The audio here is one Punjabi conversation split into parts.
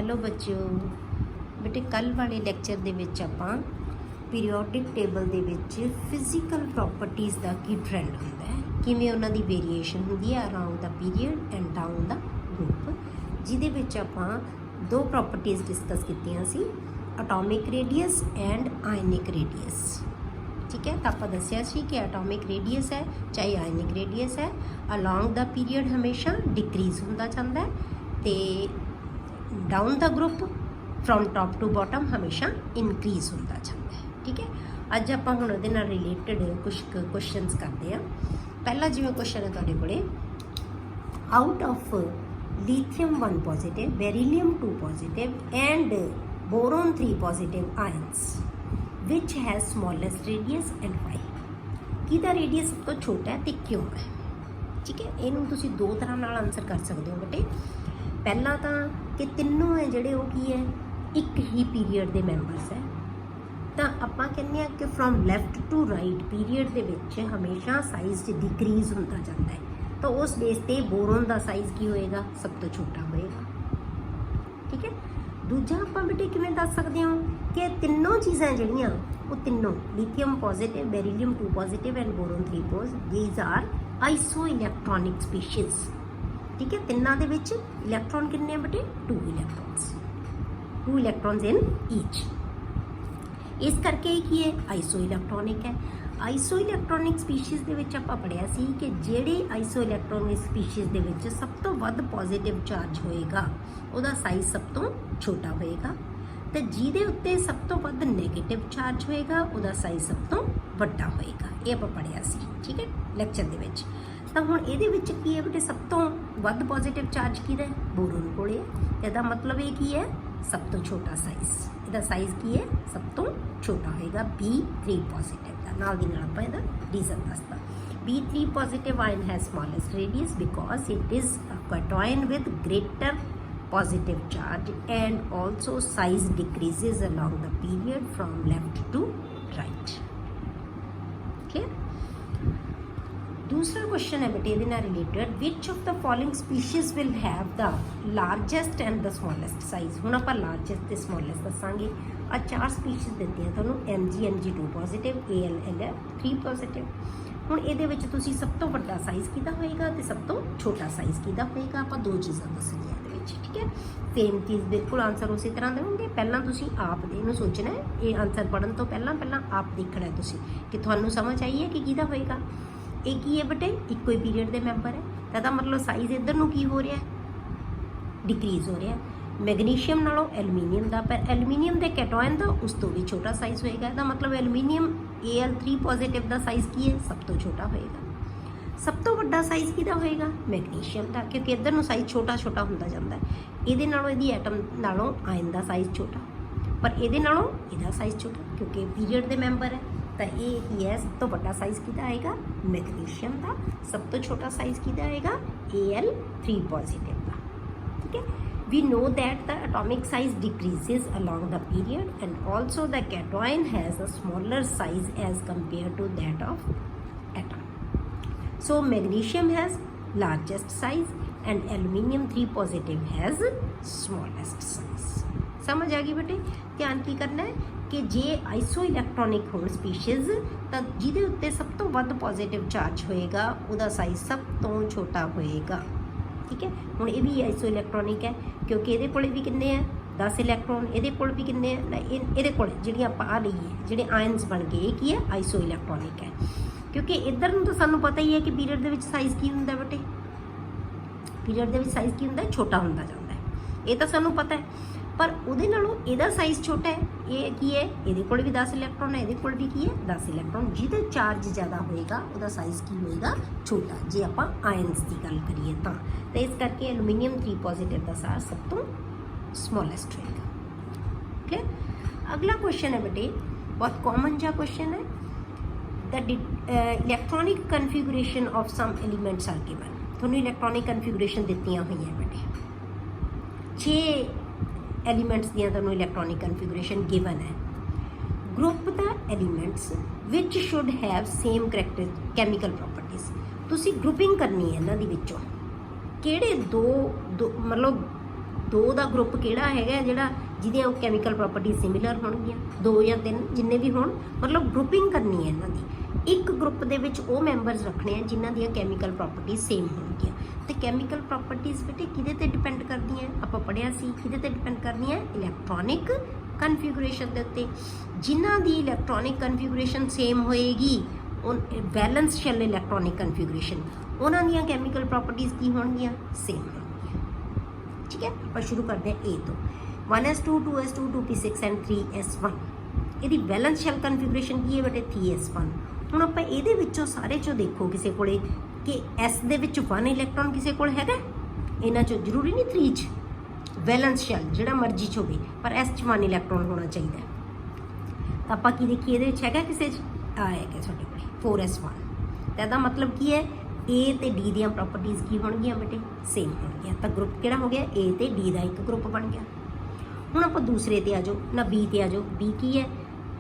ਹੈਲੋ ਬੱਚਿਓ, ਬੇਟੇ ਕੱਲ੍ਹ ਵਾਲੇ ਲੈਕਚਰ ਦੇ ਵਿੱਚ ਆਪਾਂ ਪੀਰੀਓਡਿਕ ਟੇਬਲ ਦੇ ਵਿੱਚ ਫਿਜ਼ੀਕਲ ਪ੍ਰੋਪਰਟੀਜ਼ ਦਾ ਕੀ ਟ੍ਰੈਂਡ ਹੁੰਦਾ ਹੈ, ਕਿਵੇਂ ਉਹਨਾਂ ਦੀ ਵੇਰੀਏਸ਼ਨ ਹੁੰਦੀ ਹੈ around the period and down the group, ਜਿਹਦੇ ਵਿੱਚ ਆਪਾਂ ਦੋ ਪ੍ਰੋਪਰਟੀਜ਼ ਡਿਸਕਸ ਕੀਤੀਆਂ ਸੀ, atomic radius and ionic radius. ठीक है, तो आप दसिया कि एटॉमिक रेडियस है चाहे आयनिक रेडियस है अलॉन्ग द पीरियड हमेशा डिक्रीज होता जाता है तो down the group from top to bottom हमेशा इनक्रीज होता जाता है। ठीक है, अज आप हुण उहदे नाल रिलेटेड कुछ क्वेश्चनस करते हैं। पहला जिवें क्वेश्चन है तुहाडे कोले, out of lithium 1 positive, beryllium 2 positive and boron 3 positive ions which has smallest radius and why. किहदा रेडियस सब तो छोटा है तो क्यों है। ठीक है, इनू तुसी दो तरह नाल आंसर कर सकते हो बेटे। पहला तो कि तीनों है जिहड़े वो की है एक ही पीरीयड के मैंबरस है, तो आपां कहने हैं कि from left to right period के विच हमेशा साइज डिक्रीज होता जाता है, तो उस बेस ते बोरोन का साइज की होएगा, सब तो छोटा होएगा। ठीक है, दूजा आप बेटे किमें दस सकते हो कि तीनों चीज़ां जिहड़ियां वो तीनों lithium positive, beryllium 2 positive and boron 3 positive, these are isoelectronic species. ठीक है, तिन्नां दे विच इलैक्ट्रॉन कितने बेटे 2 इलैक्ट्रॉन्स इन ईच। इस करके की है आइसो इलैक्ट्रॉनिक है। आइसो इलैक्ट्रॉनिक स्पीशीज़ दे विच आपां पढ़िया सी कि जिहड़ी आइसो इलैक्ट्रॉनिक स्पीशीज़ दे विच सब तो वध पॉजिटिव चार्ज होएगा उहदा साइज सब तो छोटा होएगा, तो जिहदे उत्ते सब तो वध नैगेटिव चार्ज होएगा उहदा साइज सब तो वड्डा होएगा। ये आपां पढ़िया सी। ठीक है, लैक्चर दे विच। तो हुण इहदे विच की है बेटे सब तो वध पॉजिटिव चार्ज किहदा है, बोरोन कोले है। इहदा मतलब ये की है सब तो छोटा साइज, इहदा साइज की है सब तो छोटा होएगा B3 पॉजिटिव का। नाल दी नाल आपां इहदा रीजन दसदा। B3 positive ion has smallest radius because it is a cation with greater positive charge and also size decreases along the period from left to right. Clear? दूसरा क्वेश्चन है बेटे इहदे नाल related, which of the following species will have the largest and the smallest size। हुण आपां largest ते smallest दसांगे। आ 4 स्पीशीज़ दित्तियां तुहानूं, Mg2 पॉजिटिव, Al3 पॉजिटिव। हुण इहदे विच तुसीं सब तो वड्डा साइज़ किहदा होएगा ते सब तो छोटा साइज़ किहदा होएगा, आपां दो चीज़ां दसणीआं। ठीक है, सेम चीज़ बिल्कुल आंसर उसी तरह देंगे। पहला तुसी आप इहनूं सोचना है, ये आंसर पढ़न तो पहला आप देखना है तुसी कि तुहानूं समझ आई है कि किहदा होएगा। ये की है बेटे इक्को ही पीरीयड के मैंबर है, तो मतलब साइज़ इधर नूं की हो रहा है, डिक्रीज हो रहा है। मैगनीशियम नालों एलूमीनियम का, पर एलूमीनियम के कैटोयन का उस तो भी छोटा साइज़ होएगा। इसका मतलब एलूमीनियम Al3 पॉजिटिव का साइज़ की है सब तो छोटा होएगा। सब तो वड्डा साइज़ किहदा होएगा, मैगनीशियम का, क्योंकि इधर नूं साइज़ छोटा छोटा होंदा जांदा है। इहदे नालों इहदी एटम नालों आयन का साइज़ छोटा, पर इहदे नालों इहदा साइज़ छोटा क्योंकि पीरीयड के मैंबर है। तो ये ही है सब तो वड्डा साइज़ किहदा आएगा, मैगनीशियम का। सब तो छोटा साइज़ किहदा आएगा, Al3 पॉजिटिव का। ठीक है, we know that the atomic size decreases along the period and also the cation has a smaller size as compared to that of atom. So magnesium has largest size and aluminium 3 positive has smallest size। समझ आ गई बेटे। ध्यान की करना है कि जे आइसो इलैक्ट्रॉनिक हो स्पीशीज़ तो जिहदे उत्ते सब तो वध पॉजिटिव चार्ज होएगा उहदा साइज सब तो छोटा होएगा। ठीक है, हुण ये भी आइसो इलैक्ट्रॉनिक है क्योंकि ये कोल भी किन्ने है 10 इलैक्ट्रॉन, ये कोल भी किन्ने है, ये कोल जिहड़ियां आपां आ लईए जिहड़े आयन्स बन गए, ये की है आइसो इलैक्ट्रॉनिक है। क्योंकि इधर नूं तो सानूं पता ही है कि पीरीयड दे विच साइज़ की हुंदा बेटे, पीरीयड दे विच साइज़ की हुंदा, छोटा हुंदा जांदा है, ये तो सानूं पता है। पर उहदे नालों इहदा साइज़ छोटा है, ये की है इहदे कोल भी 10 इलैक्ट्रॉन है, इहदे कोल भी की है 10 इलैक्ट्रॉन। जिहदे चार्ज ज़्यादा होएगा उहदा साइज़ की होएगा छोटा, जे आपां आयन्स की गल करिए तां। तो इस करके एलूमीनियम 3 पॉजिटिव का साइज़ सब तो स्मॉलेस्ट होएगा। ठीक है, अगला क्वेश्चन है बेटे बहुत कॉमन जा क्वेश्चन है, the electronic configuration of some elements are given. तुहानूं इलैक्ट्रॉनिक कन्फिगरेशन दित्तियां हुई हैं बेटे, 6 एलीमेंट्स दियां तुहानूं इलैक्ट्रॉनिक कन्फिगरेशन गिवन है। Group the elements which should have same character chemical properties. तुसीं ग्रुपिंग करनी है इन्हां दी विचों किहड़े दो मतलब 2 ਦਾ ਗਰੁੱਪ ਕਿਹੜਾ ਹੈਗਾ ਜਿਹੜਾ ਜਿਹਦੀਆਂ ਕੈਮੀਕਲ ਪ੍ਰੋਪਰਟੀ ਸਿਮਿਲਰ ਹੋਣਗੀਆਂ, 2 ਜਾਂ 3 ਜਿੰਨੇ ਵੀ ਹੋਣ, ਮਤਲਬ ਗਰੁੱਪਿੰਗ ਕਰਨੀ ਹੈ ਇਹਨਾਂ ਦੀ। ਇੱਕ ਗਰੁੱਪ ਦੇ ਵਿੱਚ ਉਹ ਮੈਂਬਰਸ ਰੱਖਣੇ ਆ ਜਿਨ੍ਹਾਂ ਦੀਆਂ ਕੈਮੀਕਲ ਪ੍ਰੋਪਰਟੀ ਸੇਮ ਹੋਣਗੀਆਂ। ਤੇ ਕੈਮੀਕਲ ਪ੍ਰੋਪਰਟੀਜ਼ ਬੇਟੇ ਕਿਹਦੇ ਤੇ ਡਿਪੈਂਡ ਕਰਦੀਆਂ, ਆਪਾਂ ਪੜ੍ਹਿਆ ਸੀ ਕਿਹਦੇ ਤੇ ਡਿਪੈਂਡ ਕਰਦੀਆਂ, ਇਲੈਕਟ੍ਰੋਨਿਕ ਕਨਫੀਗੂਰੇਸ਼ਨ ਦੇ ਉੱਤੇ। ਜਿਨ੍ਹਾਂ ਦੀ ਇਲੈਕਟ੍ਰੋਨਿਕ ਕਨਫੀਗੂਰੇਸ਼ਨ ਸੇਮ ਹੋਏਗੀ, ਵੈਲੈਂਸ ਸ਼ੈਲ ਇਲੈਕਟ੍ਰੋਨਿਕ ਕਨਫੀਗੂਰੇਸ਼ਨ, ਉਹਨਾਂ ਦੀਆਂ ਕੈਮੀਕਲ ਪ੍ਰੋਪਰਟੀਜ਼ ਕੀ ਹੋਣਗੀਆਂ, ਸੇਮ ਹੋਣਗੀਆਂ। ਠੀਕ ਹੈ, ਆਪਾਂ ਸ਼ੁਰੂ ਕਰਦੇ ਹਾਂ A ਤੋਂ। 1s2 2s2 2p6 and 3s1। ਇਹਦੀ ਵੈਲੈਂਸ ਸ਼ੈਲ ਕਨਫੀਗੂਰੇਸ਼ਨ ਕੀ ਹੈ ਬੇਟੇ, 3s1। ਹੁਣ ਆਪਾਂ ਇਹਦੇ ਵਿੱਚੋਂ ਸਾਰੇ ਚੋਂ ਦੇਖੋ ਕਿਸੇ ਕੋਲੇ ਕਿ S ਦੇ ਵਿੱਚ 1 ਇਲੈਕਟ੍ਰੋਨ ਕਿਸੇ ਕੋਲ ਹੈਗਾ, ਇਹਨਾਂ ਚੋਂ ਜ਼ਰੂਰੀ ਨਹੀਂ 3 'ਚ, ਵੈਲੈਂਸ ਸ਼ੈਲ ਜਿਹੜਾ ਮਰਜ਼ੀ 'ਚ ਹੋਵੇ ਪਰ S 'ਚ 1 ਇਲੈਕਟ੍ਰੋਨ ਹੋਣਾ ਚਾਹੀਦਾ। ਤਾਂ ਆਪਾਂ ਕੀ ਦੇਖੀਏ ਇਹਦੇ ਵਿੱਚ ਹੈਗਾ ਕਿਸੇ 'ਚ, ਆਏਗਾ ਤੁਹਾਡੇ ਕੋਲੇ 4s1। ਤਾਂ ਇਹਦਾ ਮਤਲਬ ਕੀ ਹੈ, A ਤੇ D ਦੀਆਂ ਪ੍ਰੋਪਰਟੀਜ਼ ਕੀ ਹੋਣਗੀਆਂ ਬੇਟੇ, ਸੇਮ ਹੋਣਗੀਆਂ। ਤਾਂ ਗਰੁੱਪ ਕਿਹੜਾ ਹੋ ਗਿਆ, A ਤੇ D ਦਾ ਇੱਕ ਗਰੁੱਪ ਬਣ ਗਿਆ। ਹੁਣ ਆਪਾਂ ਦੂਸਰੇ ਤੇ ਆ ਜਾਓ ਨਾ, B ਤੇ ਆ ਜਾਓ। B ਕੀ ਹੈ,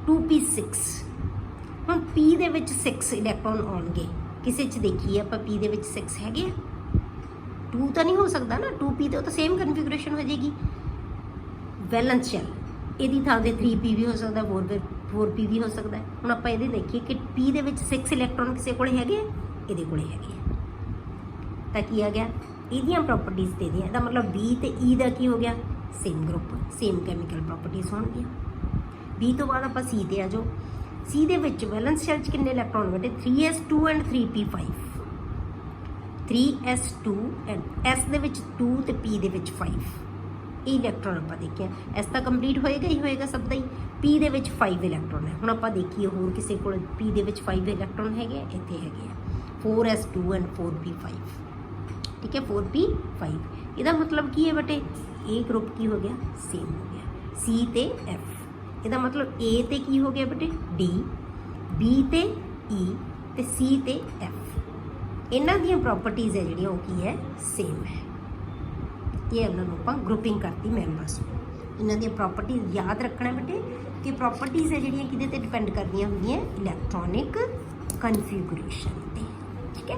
2p6। ਹੁਣ P ਦੇ ਵਿੱਚ 6 ਇਲੈਕਟ੍ਰੋਨ ਆਉਣਗੇ, ਕਿਸੇ 'ਚ ਦੇਖੀਏ ਆਪਾਂ P ਦੇ ਵਿੱਚ 6 ਹੈਗੇ ਆ, 2 ਤਾਂ ਨਹੀਂ ਹੋ ਸਕਦਾ ਨਾ, 2p ਤੇ ਉਹ ਤਾਂ ਸੇਮ ਕਨਫੀਗੂਰੇਸ਼ਨ ਹੋ ਜਾਏਗੀ। ਵੈਲੈਂਸ ਸ਼ੈਲ ਇਹਦੀ ਥਾਂ ਤੇ 3p ਵੀ ਹੋ ਸਕਦਾ, 4p ਵੀ ਹੋ ਸਕਦਾ। ਹੁਣ ਆਪਾਂ ਇਹਦੇ ਦੇਖੀਏ ਕਿ P ਦੇ ਵਿੱਚ 6 ਇਲੈਕਟ੍ਰੋਨ ਕਿਸੇ ਕੋਲੇ ਹੈਗੇ ਆ, ਇਹਦੇ ਕੋਲੇ ਹੈਗੇ ਆ। ਤਾਂ ਕੀ ਆ ਗਿਆ, ਇਹਦੀਆਂ ਪ੍ਰੋਪਰਟੀਜ਼ ਦੇ ਦੀਆਂ, ਇਹਦਾ ਮਤਲਬ B ਤੇ E ਦਾ ਕੀ ਹੋ ਗਿਆ, same group, same chemical properties ਹੋਣਗੀਆਂ। B ਤੋਂ ਬਾਅਦ ਆਪਾਂ C ਤੇ ਆ ਜਾਓ। C ਦੇ ਵਿੱਚ ਵੈਲੈਂਸ ਸ਼ੈਲ 'ਚ ਕਿੰਨੇ ਇਲੈਕਟ੍ਰੋਨ ਬੇਟੇ, 3s2 and 3p5। 3s2 and S ਦੇ ਵਿੱਚ 2 ਤੇ P ਦੇ ਵਿੱਚ 5। ਇਹ ਇਲੈਕਟ੍ਰੋਨ ਆਪਾਂ ਦੇਖਿਆ, S ਤਾਂ ਕੰਪਲੀਟ ਹੋਏਗਾ ਹੀ ਹੋਏਗਾ ਸਭ ਦਾ ਹੀ। P ਦੇ ਵਿੱਚ 5 ਇਲੈਕਟ੍ਰੋਨ ਹੈ। ਹੁਣ ਆਪਾਂ ਦੇਖੀਏ ਹੋਰ ਕਿਸੇ ਕੋਲ P ਦੇ ਵਿੱਚ 5 ਇਲੈਕਟ੍ਰੋਨ ਹੈਗੇ ਆ, ਇੱਥੇ ਹੈਗੇ ਆ 4s2 ਐਂਡ 4p5। ਠੀਕ ਹੈ, 4p5। ਇਹਦਾ ਮਤਲਬ ਕੀ ਹੈ ਬੇਟੇ, ਇਹ ਗਰੁੱਪ ਕੀ ਹੋ ਗਿਆ, ਸੇਮ ਹੋ ਗਿਆ, C ਤੇ F। ਇਹਦਾ ਮਤਲਬ A ਤੇ ਕੀ ਹੋ ਗਿਆ ਬੇਟੇ, D, B ਤੇ E ਤੇ C ਤੇ F। ਇਹਨਾਂ ਦੀਆਂ ਪ੍ਰੋਪਰਟੀਜ਼ ਹੈ ਜਿਹੜੀਆਂ ਉਹ ਕੀ ਹੈ, ਸੇਮ ਹੈ। ਇਹ ਇਹਨਾਂ ਨੂੰ ਆਪਾਂ ਗਰੁੱਪਿੰਗ ਕਰਤੀ ਮੈਂਬਰਸ ਨੂੰ। ਇਹਨਾਂ ਦੀਆਂ ਪ੍ਰੋਪਰਟੀਜ਼ ਯਾਦ ਰੱਖਣਾ ਬੇਟੇ ਕਿ ਪ੍ਰੋਪਰਟੀਜ਼ ਹੈ ਜਿਹੜੀਆਂ ਕਿਹਦੇ ਤੇ ਡਿਪੈਂਡ ਕਰਦੀਆਂ ਹੁੰਦੀਆਂ, ਇਲੈਕਟ੍ਰੋਨਿਕ ਕਨਫੀਗੂਰੇਸ਼ਨ ਤੇ। ਠੀਕ ਹੈ,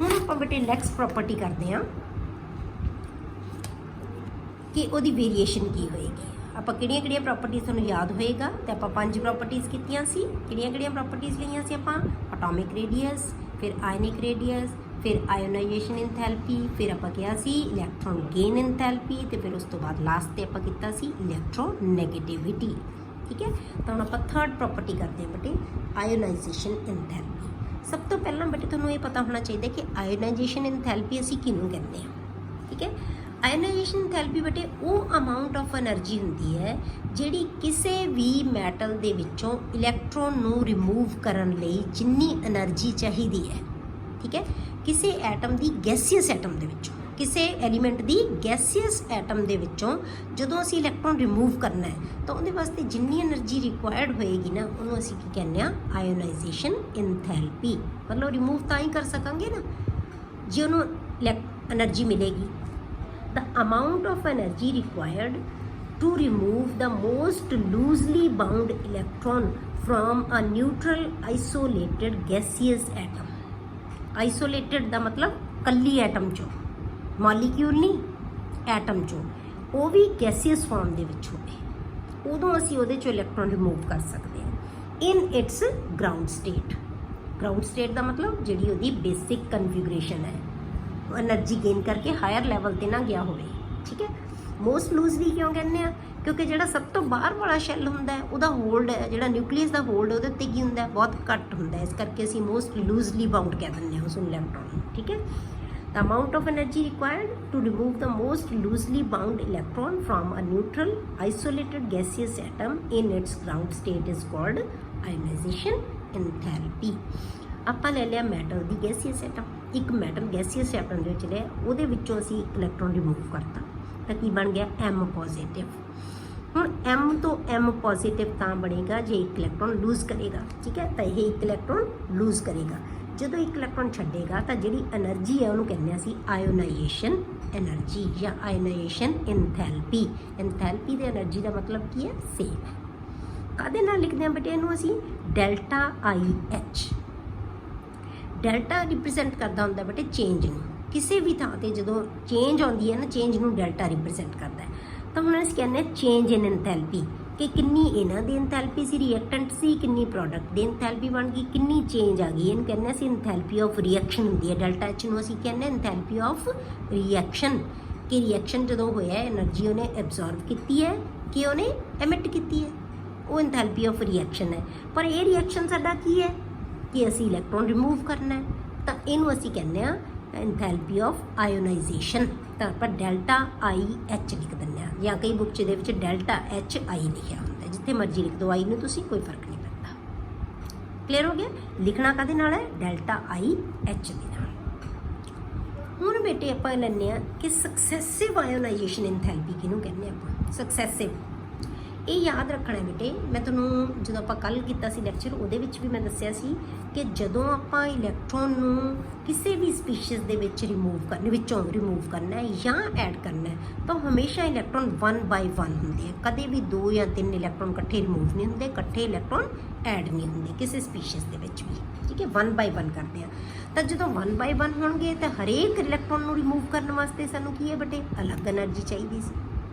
ਹੁਣ ਆਪਾਂ ਬੇਟੇ ਨੈਕਸਟ ਪ੍ਰੋਪਰਟੀ ਕਰਦੇ ਹਾਂ ਕਿ ਉਹਦੀ ਵੇਰੀਏਸ਼ਨ ਕੀ ਹੋਏਗੀ। ਆਪਾਂ ਕਿਹੜੀਆਂ ਪ੍ਰੋਪਰਟੀਜ਼ ਤੁਹਾਨੂੰ ਯਾਦ ਹੋਏਗਾ, ਤੇ ਆਪਾਂ 5 ਪ੍ਰੋਪਰਟੀਜ਼ ਕੀਤੀਆਂ ਸੀ। ਕਿਹੜੀਆਂ ਪ੍ਰੋਪਰਟੀਜ਼ ਲਈਆਂ ਸੀ ਆਪਾਂ, ਐਟੋਮਿਕ ਰੇਡੀਅਸ, ਫਿਰ ਆਇਨਿਕ ਰੇਡੀਅਸ, ਫਿਰ ਆਇਓਨਾਈਜੇਸ਼ਨ ਇੰਥੈਲਪੀ, ਫਿਰ ਆਪਾਂ ਕਿਹਾ ਸੀ ਇਲੈਕਟ੍ਰੋਨ ਗੇਨ ਇੰਥੈਲਪੀ, ਤੇ ਫਿਰ ਉਸ ਤੋਂ ਬਾਅਦ ਲਾਸਟ ਤੇ ਆਪਾਂ ਕੀਤਾ ਸੀ ਇਲੈਕਟ੍ਰੋਨੈਗੇਟਿਵਿਟੀ। ਠੀਕ ਹੈ, ਤਾਂ ਹੁਣ ਆਪਾਂ 3rd ਪ੍ਰੋਪਰਟੀ ਕਰਦੇ ਹਾਂ ਬੇਟੇ, ਆਇਓਨਾਈਜੇਸ਼ਨ ਇੰਥੈਲਪੀ। ਸਭ ਤੋਂ ਪਹਿਲਾਂ ਬੇਟੇ ਤੁਹਾਨੂੰ ਇਹ ਪਤਾ ਹੋਣਾ ਚਾਹੀਦਾ ਕਿ ਆਇਓਨਾਈਜੇਸ਼ਨ ਇੰਥੈਲਪੀ ਅਸੀਂ ਕਿਹਨੂੰ ਕਹਿੰਦੇ ਹਾਂ। ਠੀਕ ਹੈ, ਆਇਓਨਾਈਜੇਸ਼ਨ ਇੰਥੈਲਪੀ ਬੇਟੇ ਉਹ ਅਮਾਊਂਟ ਆਫ એનર્ਜੀ ਹੁੰਦੀ ਹੈ ਜਿਹੜੀ ਕਿਸੇ ਵੀ ਮੈਟਲ ਦੇ ਵਿੱਚੋਂ ਇਲੈਕਟ੍ਰੋਨ ਨੂੰ ਰਿਮੂਵ ਕਰਨ ਲਈ ਜਿੰਨੀ એનર્ਜੀ ਚਾਹੀਦੀ ਹੈ। ਠੀਕ ਹੈ, ਕਿਸੇ ਐਟਮ ਦੀ ਗੈਸੀਅਸ ਐਟਮ ਦੇ ਵਿੱਚੋਂ, ਕਿਸੇ ਐਲੀਮੈਂਟ ਦੀ ਗੈਸੀਅਸ ਐਟਮ ਦੇ ਵਿੱਚੋਂ ਜਦੋਂ ਅਸੀਂ ਇਲੈਕਟ੍ਰੋਨ ਰਿਮੂਵ ਕਰਨਾ ਹੈ ਤਾਂ ਉਹਦੇ ਵਾਸਤੇ ਜਿੰਨੀ એનર્ਜੀ ਰਿਕੁਆਇਰਡ ਹੋਏਗੀ ਨਾ, ਉਹਨੂੰ ਅਸੀਂ ਕੀ ਕਹਿੰਦੇ ਆ, ਆਇਓਨਾਈਜੇਸ਼ਨ ਇੰਥੈਲਪੀ। ਮਤਲਬ ਰਿਮੂਵ ਤਾਂ ਹੀ ਕਰ ਸਕਾਂਗੇ ਨਾ ਜੇ ਉਹਨੂੰ એનર્ਜੀ ਮਿਲੇਗੀ। The amount of energy required to remove the most loosely bound electron from a neutral isolated gaseous atom. Isolated ਦਾ ਮਤਲਬ ਕੱਲੀ ਐਟਮ ਚੋਂ, ਮੋਲੀਕਿਊਲ ਨਹੀਂ, ਐਟਮ ਚੋਂ, ਉਹ ਵੀ ਗੈਸੀਅਸ ਫਾਰਮ ਦੇ ਵਿੱਚ ਹੋਵੇ, ਉਦੋਂ ਅਸੀਂ ਉਹਦੇ ਚੋਂ ਇਲੈਕਟ੍ਰੋਨ ਰਿਮੂਵ ਕਰ ਸਕਦੇ ਹਾਂ in its ground state. Ground state ਦਾ ਮਤਲਬ ਜਿਹੜੀ ਉਹਦੀ ਬੇਸਿਕ ਕਨਫੀਗੂਰੇਸ਼ਨ ਹੈ, એનર્ਜੀ ਗੇਨ ਕਰਕੇ ਹਾਇਰ ਲੈਵਲ ਤੇ ਨਾ ਗਿਆ ਹੋਵੇ। ਠੀਕ ਹੈ, ਮੋਸਟ ਲੂਜ਼ਲੀ ਕਿਉਂ ਕਹਿੰਦੇ ਆ, ਕਿਉਂਕਿ ਜਿਹੜਾ ਸਭ ਤੋਂ ਬਾਹਰ ਵਾਲਾ ਸ਼ੈਲ ਹੁੰਦਾ ਹੈ ਉਹਦਾ ਹੋਲਡ ਹੈ, ਜਿਹੜਾ ਨਿਊਕਲੀਅਸ ਦਾ ਹੋਲਡ ਉਹਦੇ ਉੱਤੇ ਕੀ ਹੁੰਦਾ, ਬਹੁਤ ਘੱਟ ਹੁੰਦਾ, ਇਸ ਕਰਕੇ ਅਸੀਂ ਮੋਸਟ ਲੂਜ਼ਲੀ ਬਾਉਂਡ ਕਹਿ ਦਿੰਦੇ ਹਾਂ ਉਸ ਇਲੈਕਟ੍ਰੋਨ ਨੂੰ। ਠੀਕ ਹੈ, the amount of energy required to remove the most loosely bound electron from a neutral isolated gaseous atom in its ground state is called ionization enthalpy। ਆਪਾਂ ਲੈ ਲਿਆ ਮੈਟਲ ਦੀ ਗੈਸੀਅਸ ਐਟਮ, ਇੱਕ ਮੈਟਲ ਗੈਸੀਅਸ ਐਟਮ ਦੇ ਵਿੱਚ ਲਿਆ, ਉਹਦੇ ਵਿੱਚੋਂ ਅਸੀਂ ਇੱਕ ਇਲੈਕਟ੍ਰੋਨ ਰਿਮੂਵ ਕਰਤਾ ਤਾਂ ਕੀ ਬਣ ਗਿਆ, M ਪੋਜ਼ਿਟਿਵ। ਹੁਣ M ਤੋਂ M ਪੋਜ਼ਿਟਿਵ ਤਾਂ ਬਣੇਗਾ ਜੇ ਇੱਕ ਇਲੈਕਟ੍ਰੋਨ ਲੂਜ਼ ਕਰੇਗਾ। ਠੀਕ ਹੈ, ਤਾਂ ਇਹ ਇੱਕ ਇਲੈਕਟ੍ਰੋਨ ਲੂਜ਼ ਕਰੇਗਾ। ਜਦੋਂ ਇੱਕ ਇਲੈਕਟ੍ਰੋਨ ਛੱਡੇਗਾ ਤਾਂ ਜਿਹੜੀ એનર્ਜੀ ਹੈ ਉਹਨੂੰ ਕਹਿੰਦੇ ਅਸੀਂ ਆਇਓਨਾਈਜੇਸ਼ਨ એનર્ਜੀ ਜਾਂ ਆਇਓਨਾਈਜੇਸ਼ਨ ਇੰਥੈਲਪੀ। ਇੰਥੈਲਪੀ ਦੇ એનર્ਜੀ ਦਾ ਮਤਲਬ ਕੀ ਹੈ, ਸੇਮ ਹੈ। ਕਾਹਦੇ ਨਾਲ ਲਿਖਦੇ ਹਾਂ ਬੇਟੇ ਇਹਨੂੰ ਅਸੀਂ, ਡੈਲਟਾ IH। ਡੈਲਟਾ ਰਿਪਰੈਜ਼ੈਂਟ ਕਰਦਾ ਹੁੰਦਾ ਬੇਟੇ ਚੇਂਜ ਨੂੰ। ਕਿਸੇ ਵੀ ਥਾਂ ਤੇ ਜਦੋਂ ਚੇਂਜ ਆਉਂਦੀ ਹੈ ਨਾ, ਚੇਂਜ ਨੂੰ ਡੈਲਟਾ ਰਿਪਰੈਜ਼ੈਂਟ ਕਰਦਾ ਹੈ। ਤਾਂ ਹੁਣ ਅਸੀਂ ਕਹਿੰਦੇ ਹਾਂ ਚੇਂਜ ਇਨ ਐਂਥੈਲਪੀ, ਕਿ ਕਿੰਨੀ ਇਹਨਾਂ ਦੀ ਐਂਥੈਲਪੀ ਸੀ, ਰਿਐਕਟੈਂਟ ਸੀ, ਕਿੰਨੀ ਪ੍ਰੋਡਕਟ ਦੀ ਐਂਥੈਲਪੀ ਬਣ ਗਈ, ਕਿੰਨੀ ਚੇਂਜ ਆ ਗਈ। ਇਹਨੂੰ ਕਹਿੰਦੇ ਅਸੀਂ ਐਂਥੈਲਪੀ ਆਫ ਰਿਐਕਸ਼ਨ ਹੁੰਦੀ ਹੈ। ਡੈਲਟਾ ਐਚ ਨੂੰ ਅਸੀਂ ਕਹਿੰਦੇ ਐਂਥੈਲਪੀ ਆਫ ਰਿਐਕਸ਼ਨ, ਕਿ ਰਿਐਕਸ਼ਨ ਜਦੋਂ ਹੋਇਆ એનર્ਜੀ ਉਹਨੇ ਐਬਜ਼ੌਰਬ ਕੀਤੀ ਹੈ ਕਿ ਉਹਨੇ ਐਮਿਟ ਕੀਤੀ ਹੈ, ਉਹ ਐਂਥੈਲਪੀ ਆਫ ਰਿਐਕਸ਼ਨ ਹੈ। ਪਰ ਇਹ ਰਿਐਕਸ਼ਨ ਸਾਡਾ ਕੀ ਹੈ ਕਿ ਅਸੀਂ ਇਲੈਕਟ੍ਰੋਨ ਰਿਮੂਵ ਕਰਨਾ ਹੈ, ਤਾਂ ਇਹਨੂੰ ਅਸੀਂ ਕਹਿੰਦੇ ਹਾਂ ਐਂਥੈਲਪੀ ਆਫ ਆਇਓਨਾਈਜੇਸ਼ਨ। ਤਾਂ ਆਪਾਂ ਡੈਲਟਾ ਆਈ ਐਚ ਲਿਖ ਦਿੰਦੇ ਹਾਂ, ਜਾਂ ਕਈ ਬੁੱਕ ਦੇ ਵਿੱਚ ਡੈਲਟਾ ਐਚ ਆਈ ਲਿਖਿਆ ਹੁੰਦਾ, ਜਿੱਥੇ ਮਰਜ਼ੀ ਲਿਖ ਦਿਓ ਆਈ ਨੂੰ ਤੁਸੀਂ, ਕੋਈ ਫਰਕ ਨਹੀਂ ਪੈਂਦਾ। ਕਲੀਅਰ ਹੋ ਗਿਆ? ਲਿਖਣਾ ਕਾਹਦੇ ਨਾਲ ਹੈ? ਡੈਲਟਾ ਆਈ ਐਚ ਦੇ ਨਾਲ। ਹੁਣ ਬੇਟੇ ਆਪਾਂ ਲੈਂਦੇ ਹਾਂ ਕਿ ਸਕਸੈਸਿਵ ਆਇਓਨਾਈਜੇਸ਼ਨ ਐਂਥੈਲਪੀ ਕਿਹਨੂੰ ਕਹਿੰਦੇ ਆਪਾਂ? ਸਕਸੈਸਿਵ, ਇਹ ਯਾਦ ਰੱਖਣਾ ਬੇਟੇ। ਮੈਂ ਤੁਹਾਨੂੰ ਜਦੋਂ ਆਪਾਂ ਕੱਲ੍ਹ ਕੀਤਾ ਸੀ ਲੈਕਚਰ, ਉਹਦੇ ਵਿੱਚ ਵੀ ਮੈਂ ਦੱਸਿਆ ਸੀ ਕਿ ਜਦੋਂ ਆਪਾਂ ਇਲੈਕਟ੍ਰੋਨ ਨੂੰ ਕਿਸੇ ਵੀ ਸਪੀਸ਼ੀਜ਼ ਦੇ ਵਿੱਚੋਂ ਰਿਮੂਵ ਕਰਨਾ ਹੈ ਜਾਂ ਐਡ ਕਰਨਾ ਹੈ, ਤਾਂ ਹਮੇਸ਼ਾ ਇਲੈਕਟ੍ਰੋਨ 1 ਬਾਈ 1 ਹੁੰਦੇ ਆ। ਕਦੇ ਵੀ 2 ਜਾਂ 3 ਇਲੈਕਟ੍ਰੋਨ ਇਕੱਠੇ ਰਿਮੂਵ ਨਹੀਂ ਹੁੰਦੇ, ਇਕੱਠੇ ਇਲੈਕਟ੍ਰੋਨ ਐਡ ਨਹੀਂ ਹੁੰਦੇ ਕਿਸੇ ਸਪੀਸ਼ੀਜ਼ ਦੇ ਵਿੱਚ ਵੀ। ਠੀਕ ਹੈ, 1 ਬਾਈ 1 ਕਰਦੇ ਆ। ਤਾਂ ਜਦੋਂ 1 ਬਾਈ 1 ਹੋਣਗੇ ਤਾਂ ਹਰੇਕ ਇਲੈਕਟ੍ਰੋਨ ਨੂੰ ਰਿਮੂਵ ਕਰਨ ਵਾਸਤੇ ਸਾਨੂੰ ਕੀ ਹੈ ਬੇਟੇ? ਅਲੱਗ ਐਨਰਜੀ ਚਾਹੀਦੀ ਸੀ,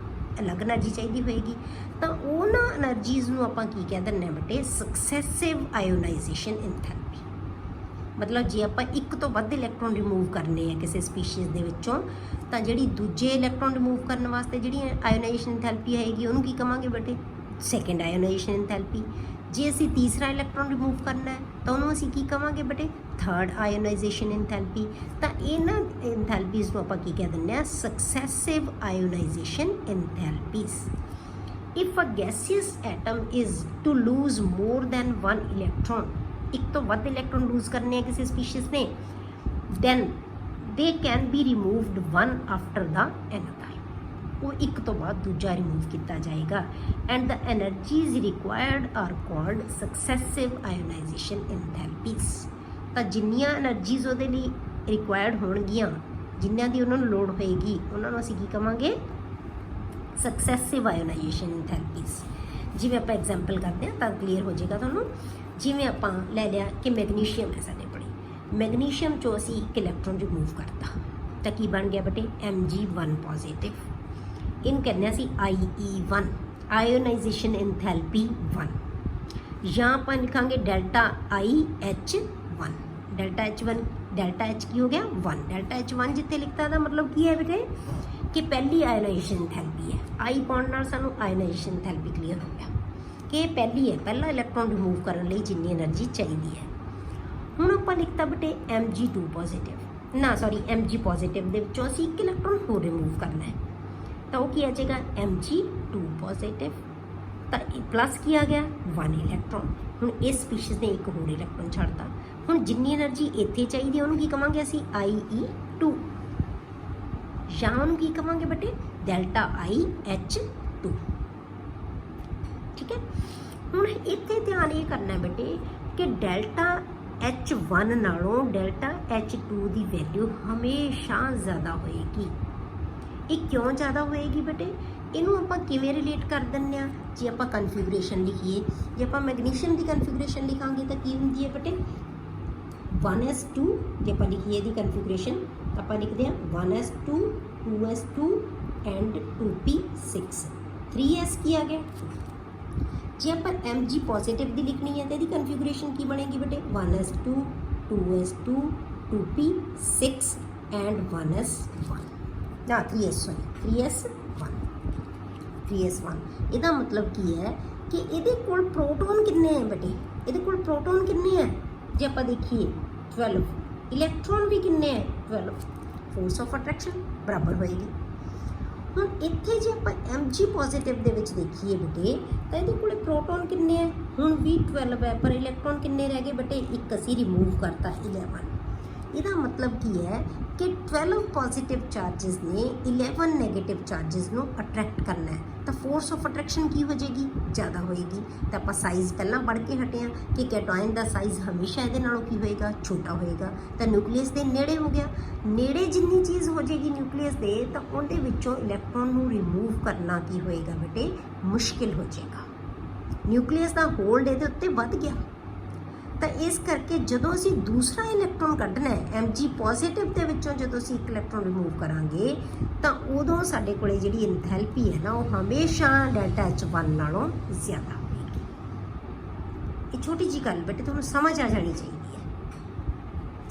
ਅਲੱਗ ਐਨਰਜੀ ਚਾਹੀਦੀ ਹੋਏਗੀ। ਤਾਂ ਉਹਨਾਂ ਐਨਰਜੀਜ਼ ਨੂੰ ਆਪਾਂ ਕੀ ਕਹਿ ਦਿੰਦੇ ਹਾਂ ਬੇਟੇ? ਸਕਸੈਸਿਵ ਆਇਓਨਾਈਜੇਸ਼ਨ ਐਂਥੈਲਪੀ। ਮਤਲਬ ਜੇ ਆਪਾਂ ਇੱਕ ਤੋਂ ਵੱਧ ਇਲੈਕਟ੍ਰੋਨ ਰਿਮੂਵ ਕਰਨੇ ਆ ਕਿਸੇ ਸਪੀਸ਼ੀਜ਼ ਦੇ ਵਿੱਚੋਂ, ਤਾਂ ਜਿਹੜੀ ਦੂਜੇ ਇਲੈਕਟ੍ਰੋਨ ਰਿਮੂਵ ਕਰਨ ਵਾਸਤੇ ਜਿਹੜੀ ਆਇਓਨਾਈਜੇਸ਼ਨ ਐਂਥੈਲਪੀ ਆਏਗੀ ਉਹਨੂੰ ਕੀ ਕਵਾਂਗੇ ਬੇਟੇ? Second ionization enthalpy. ਜੇ ਅਸੀਂ ਤੀਸਰਾ ਇਲੈਕਟ੍ਰੋਨ ਰਿਮੂਵ ਕਰਨਾ ਹੈ ਤਾਂ ਉਹਨੂੰ ਅਸੀਂ ਕੀ ਕਵਾਂਗੇ ਬੇਟੇ? Third ionization enthalpy. ਤਾਂ ਇਹਨਾਂ ਐਂਥੈਲਪੀਜ਼ ਨੂੰ ਆਪਾਂ ਕੀ ਕਹਿ ਦਿੰਦੇ ਹਾਂ? Successive ionization enthalpies. If a gaseous atom is to lose more than 1 electron, ਇੱਕ ਤੋਂ ਵੱਧ ਇਲੈਕਟ੍ਰੋਨ ਲੂਜ਼ ਕਰਨੇ ਆ ਕਿਸੇ ਸਪੀਸ਼ੀਜ਼ ਨੇ, then they can be removed one after the another, ਉਹ ਇੱਕ ਤੋਂ ਬਾਅਦ ਦੂਜਾ ਰਿਮੂਵ ਕੀਤਾ ਜਾਏਗਾ। and the energies required are called successive ionization enthalpies। ਤਾਂ ਜਿੰਨੀਆਂ ਐਨਰਜੀਜ਼ ਉਹਦੇ ਲਈ ਰਿਕੁਆਇਰਡ ਹੋਣਗੀਆਂ, ਜਿਨ੍ਹਾਂ ਦੀ ਉਹਨਾਂ ਨੂੰ ਲੋੜ ਹੋਏਗੀ, ਉਹਨਾਂ ਨੂੰ ਅਸੀਂ ਕੀ ਕਵਾਂਗੇ? ਸਕਸੈਸਿਵ ਆਇਓਨਾਈਜੇਸ਼ਨ ਐਂਥੈਲਪੀਜ਼। ਜਿਵੇਂ ਆਪਾਂ ਐਗਜ਼ਾਮਪਲ ਕਰਦੇ ਹਾਂ ਤਾਂ ਕਲੀਅਰ ਹੋ ਜਾਏਗਾ ਤੁਹਾਨੂੰ। ਜਿਵੇਂ ਆਪਾਂ ਲੈ ਲਿਆ ਕਿ ਮੈਗਨੀਸ਼ੀਅਮ ਹੈ ਸਾਡੇ ਕੋਲ, ਮੈਗਨੀਸ਼ੀਅਮ 'ਚੋਂ ਅਸੀਂ ਇੱਕ ਇਲੈਕਟ੍ਰੋਨ ਰਿਮੂਵ ਕਰਤਾ, ਤਾਂ ਕੀ ਬਣ ਗਿਆ ਬੇਟੇ? Mg1 positive. ਇਹਨੂੰ ਕਹਿੰਦੇ ਅਸੀਂ IE1, ਆਇਓਨਾਈਜੇਸ਼ਨ ਐਂਥੈਲਪੀ 1। ਜਾਂ ਆਪਾਂ ਲਿਖਾਂਗੇ delta IH1। Delta H1, delta H ਕੀ ਹੋ ਗਿਆ? 1। ਡੈਲਟਾ H1 ਜਿੱਥੇ ਲਿਖਤਾ ਦਾ ਮਤਲਬ ਕੀ ਹੈ ਬੇਟੇ? ਕਿ ਪਹਿਲੀ ਆਇਓਨਾਈਜੇਸ਼ਨ ਐਂਥੈਲਪੀ ਹੈ। ਆਈ ਪਾਉਣ ਨਾਲ ਸਾਨੂੰ ਆਇਓਨਾਈਜੇਸ਼ਨ ਐਂਥੈਲਪੀ ਕਲੀਅਰ ਹੋ ਗਿਆ ਕਿ ਇਹ ਪਹਿਲੀ ਹੈ, ਪਹਿਲਾ ਇਲੈਕਟ੍ਰੋਨ ਰਿਮੂਵ ਕਰਨ ਲਈ ਜਿੰਨੀ ਐਨਰਜੀ ਚਾਹੀਦੀ ਹੈ। ਹੁਣ ਆਪਾਂ ਲਿਖਤਾ ਬੇਟੇ Mg2 ਪੋਜ਼ੀਟਿਵ, ਨਾ ਸੌਰੀ Mg ਪੋਜ਼ੀਟਿਵ ਦੇ ਵਿੱਚੋਂ ਅਸੀਂ ਇੱਕ ਇਲੈਕਟ੍ਰੋਨ ਹੋਰ ਰਿਮੂਵ ਕਰਨਾ ਹੈ, ਤਾਂ ਉਹ ਕੀ ਆ ਜਾਏਗਾ? Mg2 positive. ਤਾਂ ਪਲੱਸ ਕੀ ਆ ਗਿਆ? 1 ਇਲੈਕਟ੍ਰੋਨ। ਹੁਣ ਇਸ ਸਪੀਸ਼ੀਜ਼ ਨੇ ਇੱਕ ਹੋਰ ਇਲੈਕਟ੍ਰੋਨ ਛੱਡਤਾ। ਹੁਣ ਜਿੰਨੀ ਐਨਰਜੀ ਇੱਥੇ ਚਾਹੀਦੀ ਉਹਨੂੰ ਕੀ ਕਵਾਂਗੇ ਅਸੀਂ? IE2। ਜਾਂ ਉਹਨੂੰ ਕੀ ਕਵਾਂਗੇ ਬੇਟੇ? Delta IH2। ਠੀਕ ਹੈ। ਹੁਣ ਇੱਥੇ ਧਿਆਨ ਇਹ ਕਰਨਾ ਬੇਟੇ ਕਿ ਡੈਲਟਾ H1 ਨਾਲੋਂ ਡੈਲਟਾ H2 ਦੀ ਵੈਲਿਊ ਹਮੇਸ਼ਾ ਜ਼ਿਆਦਾ ਹੋਏਗੀ। ਇਹ ਕਿਉਂ ਜ਼ਿਆਦਾ ਹੋਏਗੀ ਬੇਟੇ? ਇਹਨੂੰ ਆਪਾਂ ਕਿਵੇਂ ਰਿਲੇਟ ਕਰ ਦਿੰਦੇ ਹਾਂ? ਜੇ ਆਪਾਂ ਕਨਫੀਗਰੇਸ਼ਨ ਲਿਖੀਏ, ਜੇ ਆਪਾਂ ਮੈਗਨੀਸ਼ੀਅਮ ਦੀ ਕਨਫੀਗਰੇਸ਼ਨ ਲਿਖਾਂਗੇ ਤਾਂ ਕੀ ਹੁੰਦੀ ਹੈ ਬੇਟੇ? 1s2। ਜੇ ਆਪਾਂ ਲਿਖੀਏ ਇਹਦੀ ਕਨਫੀਗਰੇਸ਼ਨ ਤਾਂ ਆਪਾਂ ਲਿਖਦੇ ਹਾਂ 1s2, 2s2 and 2p6। 3s ਕੀ ਆ ਗਿਆ? ਜੇ ਆਪਾਂ Mg ਪੋਜ਼ੀਟਿਵ ਦੀ ਲਿਖਣੀ ਹੈ ਤਾਂ ਇਹਦੀ ਕਨਫੀਗਰੇਸ਼ਨ ਕੀ ਬਣੇਗੀ ਬੇਟੇ? 1s2, 2s2, 2p6 and 1s1 ਨਾ 3s1। 3s1 ਇਹਦਾ ਮਤਲਬ ਕੀ ਹੈ ਕਿ ਇਹਦੇ ਕੋਲ ਪ੍ਰੋਟੋਨ ਕਿੰਨੇ ਹੈ ਬੇਟੇ? ਇਹਦੇ ਕੋਲ ਪ੍ਰੋਟੋਨ ਕਿੰਨੇ ਹੈ? ਜੇ ਆਪਾਂ ਦੇਖੀਏ 12। ਇਲੈਕਟ੍ਰੋਨ ਵੀ ਕਿੰਨੇ ਹੈ? 12। ਫੋਰਸ ਆਫ ਅਟਰੈਕਸ਼ਨ ਬਰਾਬਰ ਹੋਏਗੀ। ਹੁਣ ਇੱਥੇ ਜੇ ਆਪਾਂ Mg ਪੋਜ਼ੀਟਿਵ ਦੇ ਵਿੱਚ ਦੇਖੀਏ ਬੇਟੇ ਤਾਂ ਇਹਦੇ ਕੋਲ ਪ੍ਰੋਟੋਨ ਕਿੰਨੇ ਹੈ? ਹੁਣ ਵੀ 12 ਹੈ, ਪਰ ਇਲੈਕਟ੍ਰੋਨ ਕਿੰਨੇ ਰਹਿ ਗਏ ਬੇਟੇ? ਇੱਕ ਅਸੀਂ ਰਿਮੂਵ ਕਰਤਾ 11। ਇਹਦਾ ਮਤਲਬ ਕੀ ਹੈ ਕਿ 12 ਪੋਜ਼ੀਟਿਵ ਚਾਰजेस ਨੇ 11 ਨੈਗੇਟਿਵ ਚਾਰजेस ਨੂੰ ਅਟਰੈਕਟ ਕਰਨਾ ਹੈ, ਤਾਂ ਫੋਰਸ ਆਫ ਅਟਰੈਕਸ਼ਨ ਕੀ ਹੋ ਜਾਏਗੀ? ਜ਼ਿਆਦਾ ਹੋਏਗੀ। ਤਾਂ ਆਪਾਂ ਸਾਈਜ਼ ਪਹਿਲਾਂ ਪੜ੍ਹ ਕੇ ਹਟੇ ਹਾਂ ਕਿ ਕੈਟਾਇਨ ਦਾ ਸਾਈਜ਼ ਹਮੇਸ਼ਾ ਇਹਦੇ ਨਾਲੋਂ ਕੀ ਹੋਏਗਾ? ਛੋਟਾ ਹੋਏਗਾ। ਤਾਂ ਨਿਊਕਲੀਅਸ ਦੇ ਨੇੜੇ ਹੋ ਗਿਆ। ਨੇੜੇ ਜਿੰਨੀ ਚੀਜ਼ ਹੋ ਜਾਏਗੀ ਨਿਊਕਲੀਅਸ ਦੇ, ਤਾਂ ਉਹਦੇ ਵਿੱਚੋਂ ਇਲੈਕਟ੍ਰੋਨ ਨੂੰ ਰਿਮੂਵ ਕਰਨਾ ਕੀ ਹੋਏਗਾ ਬੇਟੇ? ਮੁਸ਼ਕਿਲ ਹੋ ਜਾਏਗਾ। ਨਿਊਕਲੀਅਸ ਦਾ ਹੋਲਡ ਇਹਦੇ ਉੱਤੇ ਵੱਧ ਗਿਆ। ਤਾਂ ਇਸ ਕਰਕੇ ਜਦੋਂ ਅਸੀਂ ਦੂਸਰਾ ਇਲੈਕਟ੍ਰੋਨ ਕੱਢਣਾ ਹੈ Mg ਪੋਜ਼ਿਟਿਵ ਦੇ ਵਿੱਚੋਂ ਜਦੋਂ ਅਸੀਂ ਇੱਕ ਇਲੈਕਟ੍ਰੋਨ ਰਿਮੂਵ ਕਰਾਂਗੇ ਤਾਂ ਉਦੋਂ ਸਾਡੇ ਕੋਲੇ ਜਿਹੜੀ ਇੰਥੈਲਪੀ ਹੈ ਨਾ ਉਹ ਹਮੇਸ਼ਾ ਡੈਲਟਾ H1 ਨਾਲੋਂ ਜ਼ਿਆਦਾ ਹੋਏਗੀ। ਇਹ ਛੋਟੀ ਜੀ ਗੱਲ ਬੇਟੇ ਤੁਹਾਨੂੰ ਸਮਝ ਆ ਜਾਣੀ ਚਾਹੀਦੀ ਹੈ,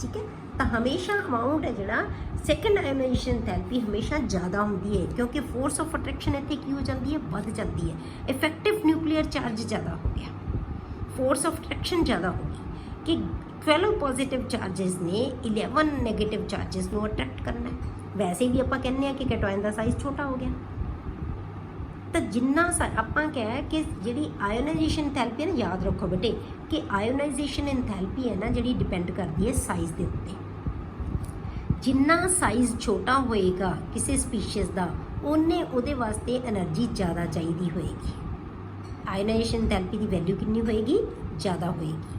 ਠੀਕ ਹੈ। ਤਾਂ ਹਮੇਸ਼ਾ ਅਮਾਊਂਟ ਹੈ ਜਿਹੜਾ ਸੈਕੰਡ ਆਇਓਨਾਈਜੇਸ਼ਨ ਇੰਥੈਲਪੀ ਹਮੇਸ਼ਾ ਜ਼ਿਆਦਾ ਹੁੰਦੀ ਹੈ, ਕਿਉਂਕਿ ਫੋਰਸ ਆਫ ਅਟਰੈਕਸ਼ਨ ਇੱਥੇ ਕੀ ਹੋ ਜਾਂਦੀ ਹੈ, ਵੱਧ ਜਾਂਦੀ ਹੈ। ਇਫੈਕਟਿਵ ਨਿਊਕਲੀਅਰ ਚਾਰਜ ਜ਼ਿਆਦਾ ਹੋ ਗਿਆ, ਫੋਰਸ ਆਫ ਅਟਰੈਕਸ਼ਨ ਜ਼ਿਆਦਾ ਹੋ ਗਈ ਕਿ 12 ਪੋਜ਼ਿਟਿਵ ਚਾਰजेस ਨੇ 11 ਨੈਗੇਟਿਵ ਚਾਰजेस ਨੂੰ ਅਟਰੈਕਟ ਕਰਨਾ ਹੈ। ਵੈਸੇ ਵੀ ਆਪਾਂ ਕਹਿੰਦੇ ਆ ਕਿ ਕੈਟਾਇਨ ਦਾ ਸਾਈਜ਼ ਛੋਟਾ ਹੋ ਗਿਆ। ਤਾਂ ਜਿੰਨਾ ਆਪਾਂ ਕਿਹਾ ਕਿ ਜਿਹੜੀ ਆਇਓਨਾਈਜੇਸ਼ਨ ਇੰਥੈਲਪੀ ਹੈ ਨਾ, ਯਾਦ ਰੱਖੋ ਬੇਟੇ ਕਿ ਆਇਓਨਾਈਜੇਸ਼ਨ ਇੰਥੈਲਪੀ ਹੈ ਨਾ ਜਿਹੜੀ ਡਿਪੈਂਡ ਕਰਦੀ ਹੈ ਸਾਈਜ਼ ਦੇ ਉੱਤੇ। ਜਿੰਨਾ ਸਾਈਜ਼ ਛੋਟਾ ਹੋਏਗਾ ਕਿਸੇ ਸਪੀਸ਼ੀਜ਼ ਦਾ ਉਹਨੇ ਉਹਦੇ ਵਾਸਤੇ એનર્ਜੀ ਜ਼ਿਆਦਾ ਚਾਹੀਦੀ ਹੋਏਗੀ। ਆਇਓਨਾਈਜੇਸ਼ਨ ਇੰਥੈਲਪੀ ਦੀ ਵੈਲਿਊ ਕਿੰਨੀ ਹੋਏਗੀ, ਜ਼ਿਆਦਾ ਹੋਏਗੀ।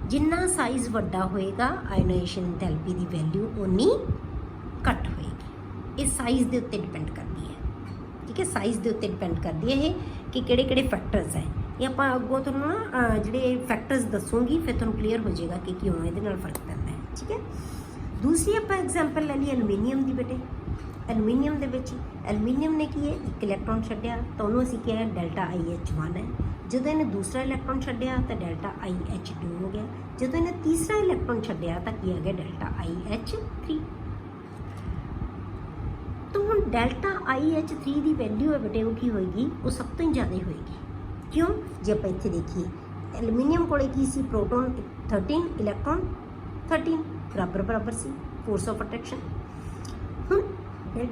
ਜਿੰਨਾ ਸਾਈਜ਼ ਵੱਡਾ ਹੋਏਗਾ ਆਇਓਨਾਈਜੇਸ਼ਨ ਇੰਥੈਲਪੀ ਦੀ ਵੈਲਿਊ ਉਨੀ ਘੱਟ ਹੋਏਗੀ। ਇਹ ਸਾਈਜ਼ ਦੇ ਉੱਤੇ ਡਿਪੈਂਡ ਕਰਦੀ ਹੈ, ਠੀਕ ਹੈ। ਸਾਈਜ਼ ਦੇ ਉੱਤੇ ਡਿਪੈਂਡ ਕਰਦੀ ਹੈ ਇਹ ਕਿ ਕਿਹੜੇ ਕਿਹੜੇ ਫੈਕਟਰਸ ਹੈ। ਇਹ ਆਪਾਂ ਅੱਗੋਂ ਤੁਹਾਨੂੰ ਨਾ ਜਿਹੜੇ ਫੈਕਟਰਸ ਦੱਸੂਗੀ ਫਿਰ ਤੁਹਾਨੂੰ ਕਲੀਅਰ ਹੋ ਜਾਏਗਾ ਕਿ ਕਿਉਂ ਇਹਦੇ ਨਾਲ ਫਰਕ ਪੈਂਦਾ ਹੈ, ਠੀਕ ਹੈ। ਦੂਸਰੀ ਆਪਾਂ ਐਗਜ਼ਾਮਪਲ ਲੈ ਲਈ ਐਲੂਮੀਨੀਅਮ ਦੀ ਬੇਟੇ। ਐਲੂਮੀਨੀਅਮ ਦੇ ਵਿੱਚ ਐਲੂਮੀਨੀਅਮ ਨੇ ਕੀ ਹੈ, ਇੱਕ ਇਲੈਕਟ੍ਰੋਨ ਛੱਡਿਆ ਤਾਂ ਉਹਨੂੰ ਅਸੀਂ ਕਿਹਾ ਡੈਲਟਾ IH1 ਹੈ। ਜਦੋਂ ਇਹਨੇ ਦੂਸਰਾ ਇਲੈਕਟ੍ਰੋਨ ਛੱਡਿਆ ਤਾਂ ਡੈਲਟਾ IH2 ਹੋ ਗਿਆ। ਜਦੋਂ ਇਹਨੇ ਤੀਸਰਾ ਇਲੈਕਟ੍ਰੋਨ ਛੱਡਿਆ ਤਾਂ ਕੀ ਆ ਗਿਆ, ਡੈਲਟਾ IH3। ਤਾਂ ਹੁਣ ਡੈਲਟਾ IH3 ਦੀ ਵੈਲਿਊ ਹੈ ਬੇਟੇ ਉਹ ਕੀ ਹੋਏਗੀ, ਉਹ ਸਭ ਤੋਂ ਹੀ ਜ਼ਿਆਦਾ ਹੋਏਗੀ। ਕਿਉਂ, ਜੇ ਆਪਾਂ ਇੱਥੇ ਦੇਖੀਏ ਐਲੂਮੀਨੀਅਮ ਕੋਲੇ ਕੀ ਸੀ, ਪ੍ਰੋਟੋਨ 13 ਇਲੈਕਟ੍ਰੋਨ 13 ਬਰਾਬਰ ਬਰਾਬਰ ਸੀ, ਫੋਰਸ ਆਫ ਅਟਰੈਕਸ਼ਨ। ਹੁਣ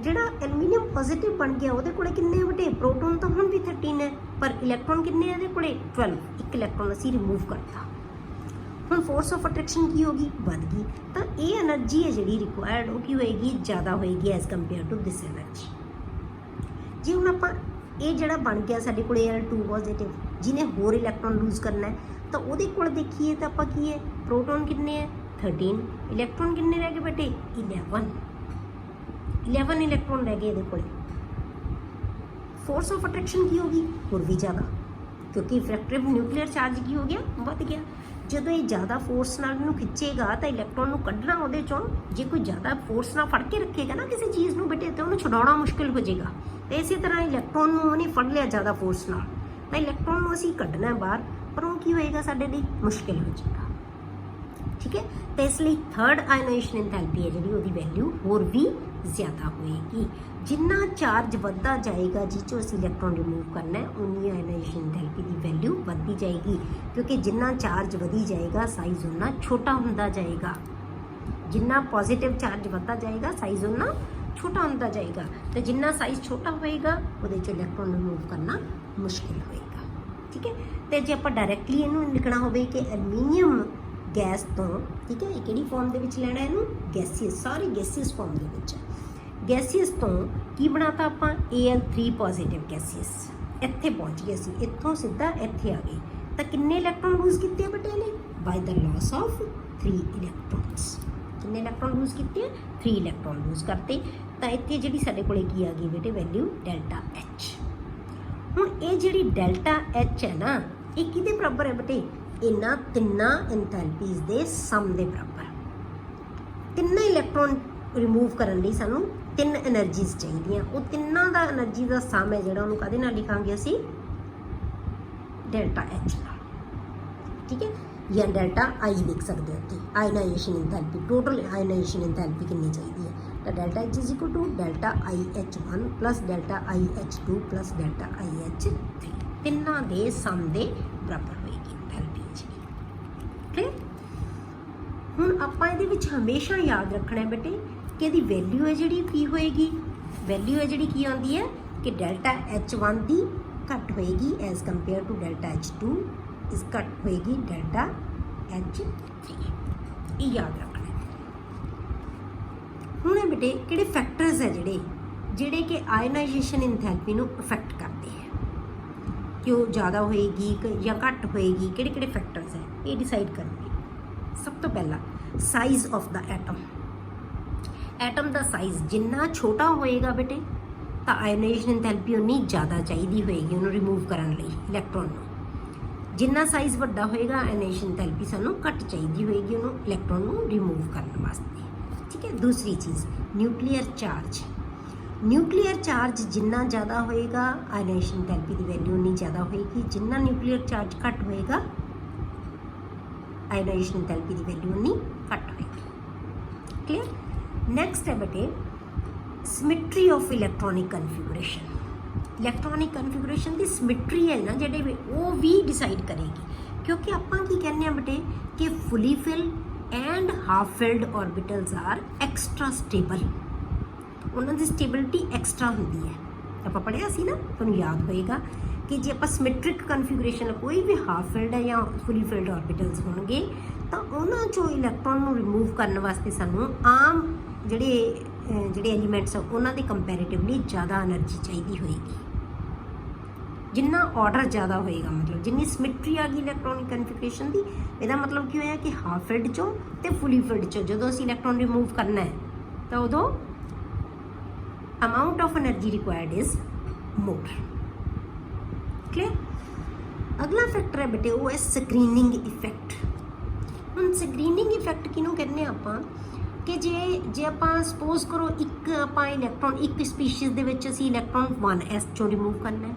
ਜਿਹੜਾ ਐਲੂਮੀਨੀਅਮ ਪੋਜ਼ਿਟਿਵ ਬਣ ਗਿਆ ਉਹਦੇ ਕੋਲੇ ਕਿੰਨੇ ਬੇਟੇ, ਪ੍ਰੋਟੋਨ ਤਾਂ ਹੁਣ ਵੀ 13 ਹੈ ਪਰ ਇਲੈਕਟ੍ਰੋਨ ਕਿੰਨੇ ਹੈ ਇਹਦੇ ਕੋਲੇ, 12। ਇੱਕ ਇਲੈਕਟ੍ਰੋਨ ਅਸੀਂ ਰਿਮੂਵ ਕਰਤਾ। ਹੁਣ ਫੋਰਸ ਆਫ ਅਟਰੈਕਸ਼ਨ ਕੀ ਹੋਗੀ, ਵੱਧ ਗਈ। ਤਾਂ ਇਹ એનર્ਜੀ ਹੈ ਜਿਹੜੀ ਰਿਕੁਆਇਰਡ ਉਹ ਕੀ ਹੋਏਗੀ, ਜ਼ਿਆਦਾ ਹੋਏਗੀ as compare to this energy. ਜੇ ਹੁਣ ਆਪਾਂ ਇਹ ਜਿਹੜਾ ਬਣ ਗਿਆ ਸਾਡੇ ਕੋਲ Al2 ਪੋਜ਼ਿਟਿਵ ਜਿਹਨੇ ਹੋਰ ਇਲੈਕਟ੍ਰੋਨ ਲੂਜ਼ ਕਰਨਾ ਹੈ ਤਾਂ ਉਹਦੇ ਕੋਲ ਦੇਖੀਏ ਤਾਂ ਆਪਾਂ ਕੀ ਹੈ, ਪ੍ਰੋਟੋਨ ਕਿੰਨੇ ਹੈ 13, ਇਲੈਕਟ੍ਰੋਨ ਕਿੰਨੇ ਰਹਿ ਗਏ ਬੇਟੇ 11 ਇਲੈਕਟ੍ਰੋਨ ਰਹਿ ਗਏ ਇਹਦੇ ਕੋਲ। ਫੋਰਸ ਆਫ ਅਟਰੈਕਸ਼ਨ ਕੀ ਹੋਗੀ, ਹੋਰ ਵੀ ਜ਼ਿਆਦਾ, ਕਿਉਂਕਿ ਇਫੈਕਟਿਵ ਨਿਊਕਲੀਅਰ ਚਾਰਜ ਕੀ ਹੋ ਗਿਆ, ਵੱਧ ਗਿਆ। ਜਦੋਂ ਇਹ ਜ਼ਿਆਦਾ ਫੋਰਸ ਨਾਲ ਇਹਨੂੰ ਖਿੱਚੇਗਾ ਤਾਂ ਇਲੈਕਟ੍ਰੋਨ ਨੂੰ ਕੱਢਣਾ ਉਹਦੇ ਚੋਂ, ਜੇ ਕੋਈ ਜ਼ਿਆਦਾ ਫੋਰਸ ਨਾਲ ਫੜ ਕੇ ਰੱਖੇਗਾ ਨਾ ਕਿਸੇ ਚੀਜ਼ ਨੂੰ ਬੇਟੇ ਤਾਂ ਉਹਨੂੰ ਛਡਾਉਣਾ ਮੁਸ਼ਕਿਲ ਹੋ ਜਾਏਗਾ। ਤੇ ਇਸੇ ਤਰ੍ਹਾਂ ਇਲੈਕਟ੍ਰੋਨ ਨੂੰ ਉਹਨੇ ਫੜ ਲਿਆ ਜ਼ਿਆਦਾ ਫੋਰਸ ਨਾਲ ਤਾਂ ਇਲੈਕਟ੍ਰੋਨ ਨੂੰ ਅਸੀਂ ਕੱਢਣਾ ਬਾਹਰ, ਪਰ ਉਹ ਕੀ ਹੋਏਗਾ ਸਾਡੇ ਲਈ, ਮੁਸ਼ਕਿਲ ਹੋ ਜਾਏਗਾ, ਠੀਕ ਹੈ। ਤੇ ਇਸ ਲਈ ਥਰਡ ਆਇਓਨਾਈਜੇਸ਼ਨ ਇੰਥੈਲਪੀ ਹੈ ਜਿਹੜੀ ਉਹਦੀ ਵੈਲਿਊ ਹੋਰ ਵੀ ਜ਼ਿਆਦਾ ਹੋਏਗੀ। ਜਿੰਨਾ ਚਾਰਜ ਵੱਧਦਾ ਜਾਏਗਾ ਜਿਸ ਚੋਂ ਅਸੀਂ ਇਲੈਕਟ੍ਰੋਨ ਰਿਮੂਵ ਕਰਨਾ ਹੈ ਉਨੀ ਆਇਓਨਾਈਜੇਸ਼ਨ ਇੰਥੈਲਪੀ ਦੀ ਵੈਲਿਊ ਵੱਧਦੀ ਜਾਏਗੀ, ਕਿਉਂਕਿ ਜਿੰਨਾ ਚਾਰਜ ਵਧੀ ਜਾਏਗਾ ਸਾਈਜ਼ ਉਨਾ ਛੋਟਾ ਹੁੰਦਾ ਜਾਏਗਾ। ਜਿੰਨਾ ਪੋਜ਼ਿਟਿਵ ਚਾਰਜ ਵੱਧਦਾ ਜਾਏਗਾ ਸਾਈਜ਼ ਉਨਾ ਛੋਟਾ ਹੁੰਦਾ ਜਾਏਗਾ। ਤੇ ਜਿੰਨਾ ਸਾਈਜ਼ ਛੋਟਾ ਹੋਏਗਾ ਉਹਦੇ ਚੋਂ ਇਲੈਕਟ੍ਰੋਨ ਰਿਮੂਵ ਕਰਨਾ ਮੁਸ਼ਕਿਲ ਹੋਏਗਾ, ਠੀਕ ਹੈ। ਤੇ ਜੇ ਆਪਾਂ ਡਾਇਰੈਕਟਲੀ ਇਹਨੂੰ ਲਿਖਣਾ ਹੋਵੇ ਕਿ ਐਲੂਮੀਨੀਅਮ ਗੈਸ ਤੋਂ, ਠੀਕ ਹੈ, ਇਹ ਕਿਹੜੀ ਫਾਰਮ ਦੇ ਵਿੱਚ ਲੈਣਾ ਇਹਨੂੰ, ਗੈਸੀਅਸ, ਸਾਰੀ ਗੈਸੀਅਸ ਫਾਰਮ ਦੇ ਵਿੱਚ। ਗੈਸੀਅਸ ਤੋਂ ਕੀ ਬਣਾਤਾ ਆਪਾਂ, Al3 ਪੋਜ਼ਿਟਿਵ ਗੈਸੀਅਸ। ਇੱਥੇ ਪਹੁੰਚ ਗਏ ਸੀ, ਇੱਥੋਂ ਸਿੱਧਾ ਇੱਥੇ ਆ ਗਏ ਤਾਂ ਕਿੰਨੇ ਇਲੈਕਟ੍ਰੋਨ ਲੂਜ਼ ਕੀਤੇ ਬੇਟੇ ਨੇ, ਬਾਈ ਦ ਲਾਸ ਆਫ 3 ਇਲੈਕਟ੍ਰੋਨਸ। ਕਿੰਨੇ ਇਲੈਕਟ੍ਰੋਨ ਲੂਜ਼ ਕੀਤੇ, 3 ਇਲੈਕਟ੍ਰੋਨ ਲੂਜ਼ ਕਰਤੇ। ਤਾਂ ਇੱਥੇ ਜਿਹੜੀ ਸਾਡੇ ਕੋਲੇ ਕੀ ਆ ਗਈ ਬੇਟੇ ਵੈਲਿਊ, ਡੈਲਟਾ H। ਹੁਣ ਇਹ ਜਿਹੜੀ ਡੈਲਟਾ H ਹੈ ਨਾ ਇਹ ਕਿਹਦੇ ਬਰਾਬਰ ਹੈ ਬੇਟੇ, ਇਹਨਾਂ ਤਿੰਨਾਂ ਇੰਥੈਲਪੀਜ਼ ਦੇ ਸਮ ਦੇ ਬਰਾਬਰ। ਤਿੰਨਾਂ ਇਲੈਕਟ੍ਰੋਨ ਰਿਮੂਵ ਕਰਨ ਲਈ ਸਾਨੂੰ 3 એનર્ਜੀਜ਼ ਚਾਹੀਦੀਆਂ, ਉਹ ਤਿੰਨਾਂ ਦਾ એનર્ਜੀ ਦਾ ਸਮ ਹੈ ਜਿਹੜਾ ਉਹਨੂੰ ਕਾਹਦੇ ਨਾਲ ਲਿਖਾਂਗੇ ਅਸੀਂ, ਡੈਲਟਾ H ਨਾਲ, ਠੀਕ ਹੈ। ਜਾਂ ਡੈਲਟਾ I ਲਿਖ ਸਕਦੇ ਹੋ ਇੱਥੇ, ionization enthalpy, total ionization enthalpy ਕਿੰਨੀ ਚਾਹੀਦੀ ਹੈ, ਤਾਂ delta H is equal to delta IH1 plus delta IH2 plus delta IH3। ਤਿੰਨਾਂ ਦੇ ਸਮ ਦੇ ਬਰਾਬਰ ਹੋਏਗੀ ਇੰਥੈਲਪੀ ਜੀ, ਠੀਕ। ਹੁਣ ਆਪਾਂ ਇਹਦੇ ਵਿੱਚ ਹਮੇਸ਼ਾ ਯਾਦ ਰੱਖਣਾ ਹੈ ਬੇਟੇ ਕਿ ਇਹਦੀ ਵੈਲਿਊ ਹੈ ਜਿਹੜੀ ਕੀ ਹੋਏਗੀ, ਵੈਲਿਊ ਹੈ ਜਿਹੜੀ ਕੀ ਆਉਂਦੀ ਹੈ ਕਿ ਡੈਲਟਾ H1 ਦੀ ਘੱਟ ਹੋਏਗੀ as compare to delta H2 ਇਸ ਘੱਟ ਹੋਏਗੀ ਡੈਲਟਾ H3। ਇਹ ਯਾਦ ਰੱਖਣਾ ਹੈ। ਹੁਣ ਇਹ ਬੇਟੇ ਕਿਹੜੇ ਫੈਕਟਰਸ ਹੈ ਜਿਹੜੇ ਕਿ ਆਇਓਨਾਈਜੇਸ਼ਨ ਇੰਥੈਲਪੀ ਨੂੰ ਅਫੈਕਟ ਕਰਦੇ ਹੈ, ਕਿ ਉਹ ਜ਼ਿਆਦਾ ਹੋਏਗੀ ਜਾਂ ਘੱਟ ਹੋਏਗੀ, ਕਿਹੜੇ ਕਿਹੜੇ ਫੈਕਟਰਸ ਹੈ ਇਹ ਡਿਸਾਈਡ ਕਰਨਗੇ। ਸਭ ਤੋਂ ਪਹਿਲਾਂ ਸਾਈਜ਼ ਆਫ ਦਾ ਐਟਮ। ਐਟਮ ਦਾ ਸਾਈਜ਼ ਜਿੰਨਾ ਛੋਟਾ ਹੋਏਗਾ ਬੇਟੇ ਤਾਂ ਆਇਓਨਾਈਜੇਸ਼ਨ ਇੰਥੈਲਪੀ ਉਨੀ ਜ਼ਿਆਦਾ ਚਾਹੀਦੀ ਹੋਏਗੀ ਉਹਨੂੰ ਰਿਮੂਵ ਕਰਨ ਲਈ ਇਲੈਕਟ੍ਰੋਨ ਨੂੰ। ਜਿੰਨਾ ਸਾਈਜ਼ ਵੱਡਾ ਹੋਏਗਾ ਆਇਨੇਸ਼ਨ ਐਂਥੈਲਪੀ ਸਾਨੂੰ ਘੱਟ ਚਾਹੀਦੀ ਹੋਏਗੀ ਉਹਨੂੰ ਇਲੈਕਟ੍ਰੋਨ ਨੂੰ ਰਿਮੂਵ ਕਰਨ ਵਾਸਤੇ। ਠੀਕ ਹੈ। ਦੂਸਰੀ ਚੀਜ਼ ਨਿਊਕਲੀਅਰ ਚਾਰਜ। ਨਿਊਕਲੀਅਰ ਚਾਰਜ ਜਿੰਨਾ ਜ਼ਿਆਦਾ ਹੋਏਗਾ ਆਇਨੇਸ਼ਨ ਐਂਥੈਲਪੀ ਦੀ ਵੈਲਿਊ ਉਨੀ ਜ਼ਿਆਦਾ ਹੋਏਗੀ, ਜਿੰਨਾ ਨਿਊਕਲੀਅਰ ਚਾਰਜ ਘੱਟ ਹੋਏਗਾ ਆਇਨੇਸ਼ਨ ਐਂਥੈਲਪੀ ਦੀ ਵੈਲਿਊ ਉਨੀ ਘੱਟ ਹੋਏਗੀ। ਕਲੀਅਰ। ਨੈਕਸਟ ਹੈ ਬੇਟੇ symmetry of electronic ਕਨਫਿਗੂਰੇਸ਼ਨ। Electronic ਕਨਫਿਗੂਰੇਸ਼ਨ the symmetry ਹੈ ਨਾ ਜਿਹੜੇ ਉਹ ਵੀ ਡਿਸਾਈਡ ਕਰੇਗੀ, ਕਿਉਂਕਿ ਆਪਾਂ ਕੀ ਕਹਿੰਦੇ ਆ ਬੇਟੇ ਕਿ fully filled and half filled orbitals are extra stable. ਉਹਨਾਂ ਦੀ ਸਟੇਬਿਲਿਟੀ ਐਕਸਟਰਾ ਹੁੰਦੀ ਹੈ। ਆਪਾਂ ਪੜ੍ਹਿਆ ਸੀ ਨਾ, ਤੁਹਾਨੂੰ ਯਾਦ ਹੋਏਗਾ ਕਿ ਜੇ ਆਪਾਂ ਸਿਮੈਟ੍ਰਿਕ ਕਨਫਿਗੂਰੇਸ਼ਨ ਕੋਈ ਵੀ ਹਾਫ ਫਿਲਡ ਹੈ ਜਾਂ ਫੁਲੀ ਫਿਲਡ ਔਰਬਿਟਲਸ ਹੋਣਗੇ ਤਾਂ ਉਹਨਾਂ ਚੋਂ ਇਲੈਕਟ੍ਰੋਨ ਨੂੰ ਰਿਮੂਵ ਕਰਨ ਵਾਸਤੇ ਸਾਨੂੰ ਆਮ ਜਿਹੜੇ ਐਲੀਮੈਂਟਸ ਆ ਉਹਨਾਂ ਦੇ ਕੰਪੈਰੀਟਿਵਲੀ ਜ਼ਿਆਦਾ એનર્ਜੀ ਚਾਹੀਦੀ ਹੋਏਗੀ। ਜਿੰਨਾ ਆਰਡਰ ਜ਼ਿਆਦਾ ਹੋਏਗਾ, ਮਤਲਬ ਜਿੰਨੀ ਸਿਮੈਟਰੀ ਆ ਗਈ ਇਲੈਕਟ੍ਰੋਨਿਕ ਕਨਫਿਗੂਰੇਸ਼ਨ ਦੀ, ਇਹਦਾ ਮਤਲਬ ਕੀ ਹੋਇਆ ਕਿ ਹਾਫ ਫਿਲਡ ਚੋਂ ਤੇ ਫੁਲੀ ਫਿਲਡ ਚੋਂ ਜਦੋਂ ਅਸੀਂ ਇਲੈਕਟ੍ਰੋਨ ਰਿਮੂਵ ਕਰਨਾ ਹੈ ਤਾਂ ਉਦੋਂ amount of energy required is more। clear। ਅਗਲਾ ਫੈਕਟਰ ਹੈ ਬੇਟੇ ਉਹ ਹੈ ਸਕਰੀਨਿੰਗ ਇਫੈਕਟ। ਹੁਣ ਸਕਰੀਨਿੰਗ ਇਫੈਕਟ ਕਿਹਨੂੰ ਕਹਿੰਦੇ ਆਪਾਂ ਕਿ ਜੇ ਆਪਾਂ ਸਪੋਜ਼ ਕਰੋ ਆਪਾਂ ਇਲੈਕਟ੍ਰੋਨ ਇੱਕ ਸਪੀਸ਼ੀਜ਼ ਦੇ ਵਿੱਚ ਅਸੀਂ ਇਲੈਕਟ੍ਰੋਨ 1s ਚੋਂ ਰਿਮੂਵ ਕਰਨਾ ਹੈ,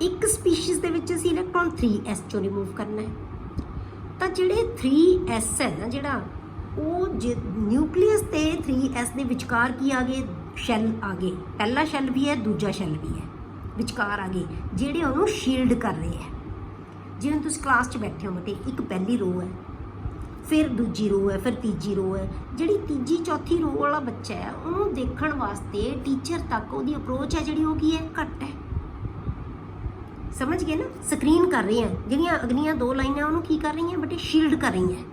ਇੱਕ ਸਪੀਸ਼ੀਜ਼ ਦੇ ਵਿੱਚ ਅਸੀਂ ਇਲੈਕਟ੍ਰੋਨ 3s ਚੋਂ ਰਿਮੂਵ ਕਰਨਾ ਹੈ, ਤਾਂ ਜਿਹੜੇ 3s ਹੈ ਨਾ ਜਿਹੜਾ ਉਹ ਨਿਊਕਲੀਅਸ ਤੇ 3s ਦੇ ਵਿਚਕਾਰ ਕੀ ਆ ਗਏ ਸ਼ੈਲ ਆ ਗਏ। ਪਹਿਲਾ ਸ਼ੈਲ ਵੀ ਹੈ ਦੂਜਾ ਸ਼ੈਲ ਵੀ ਹੈ, ਵਿਚਕਾਰ ਆ ਗਏ ਜਿਹੜੇ ਉਹਨੂੰ ਸ਼ੀਲਡ ਕਰ ਰਹੇ ਹੈ। ਜਿਵੇਂ ਤੁਸੀਂ ਕਲਾਸ 'ਚ ਬੈਠੇ ਹੋ ਬੇਟੇ, ਇੱਕ ਪਹਿਲੀ ਰੋ ਹੈ, ਫਿਰ ਦੂਜੀ ਰੋ ਹੈ, ਫਿਰ ਤੀਜੀ ਰੋ ਹੈ। ਜਿਹੜੀ ਤੀਜੀ ਚੌਥੀ ਰੋ ਵਾਲਾ ਬੱਚਾ ਹੈ ਉਹਨੂੰ ਦੇਖਣ ਵਾਸਤੇ ਟੀਚਰ ਤੱਕ ਉਹਦੀ ਅਪਰੋਚ ਹੈ ਜਿਹੜੀ ਉਹ ਕੀ ਹੈ ਘੱਟ ਹੈ। ਸਮਝ ਗਏ ਨਾ। ਸਕਰੀਨ ਕਰ ਰਹੇ ਆ, ਜਿਹੜੀਆਂ ਅਗਲੀਆਂ ਦੋ ਲਾਈਨਾਂ ਉਹਨੂੰ ਕੀ ਕਰ ਰਹੀਆਂ ਬੇਟੇ ਸ਼ੀਲਡ ਕਰ ਰਹੀਆਂ।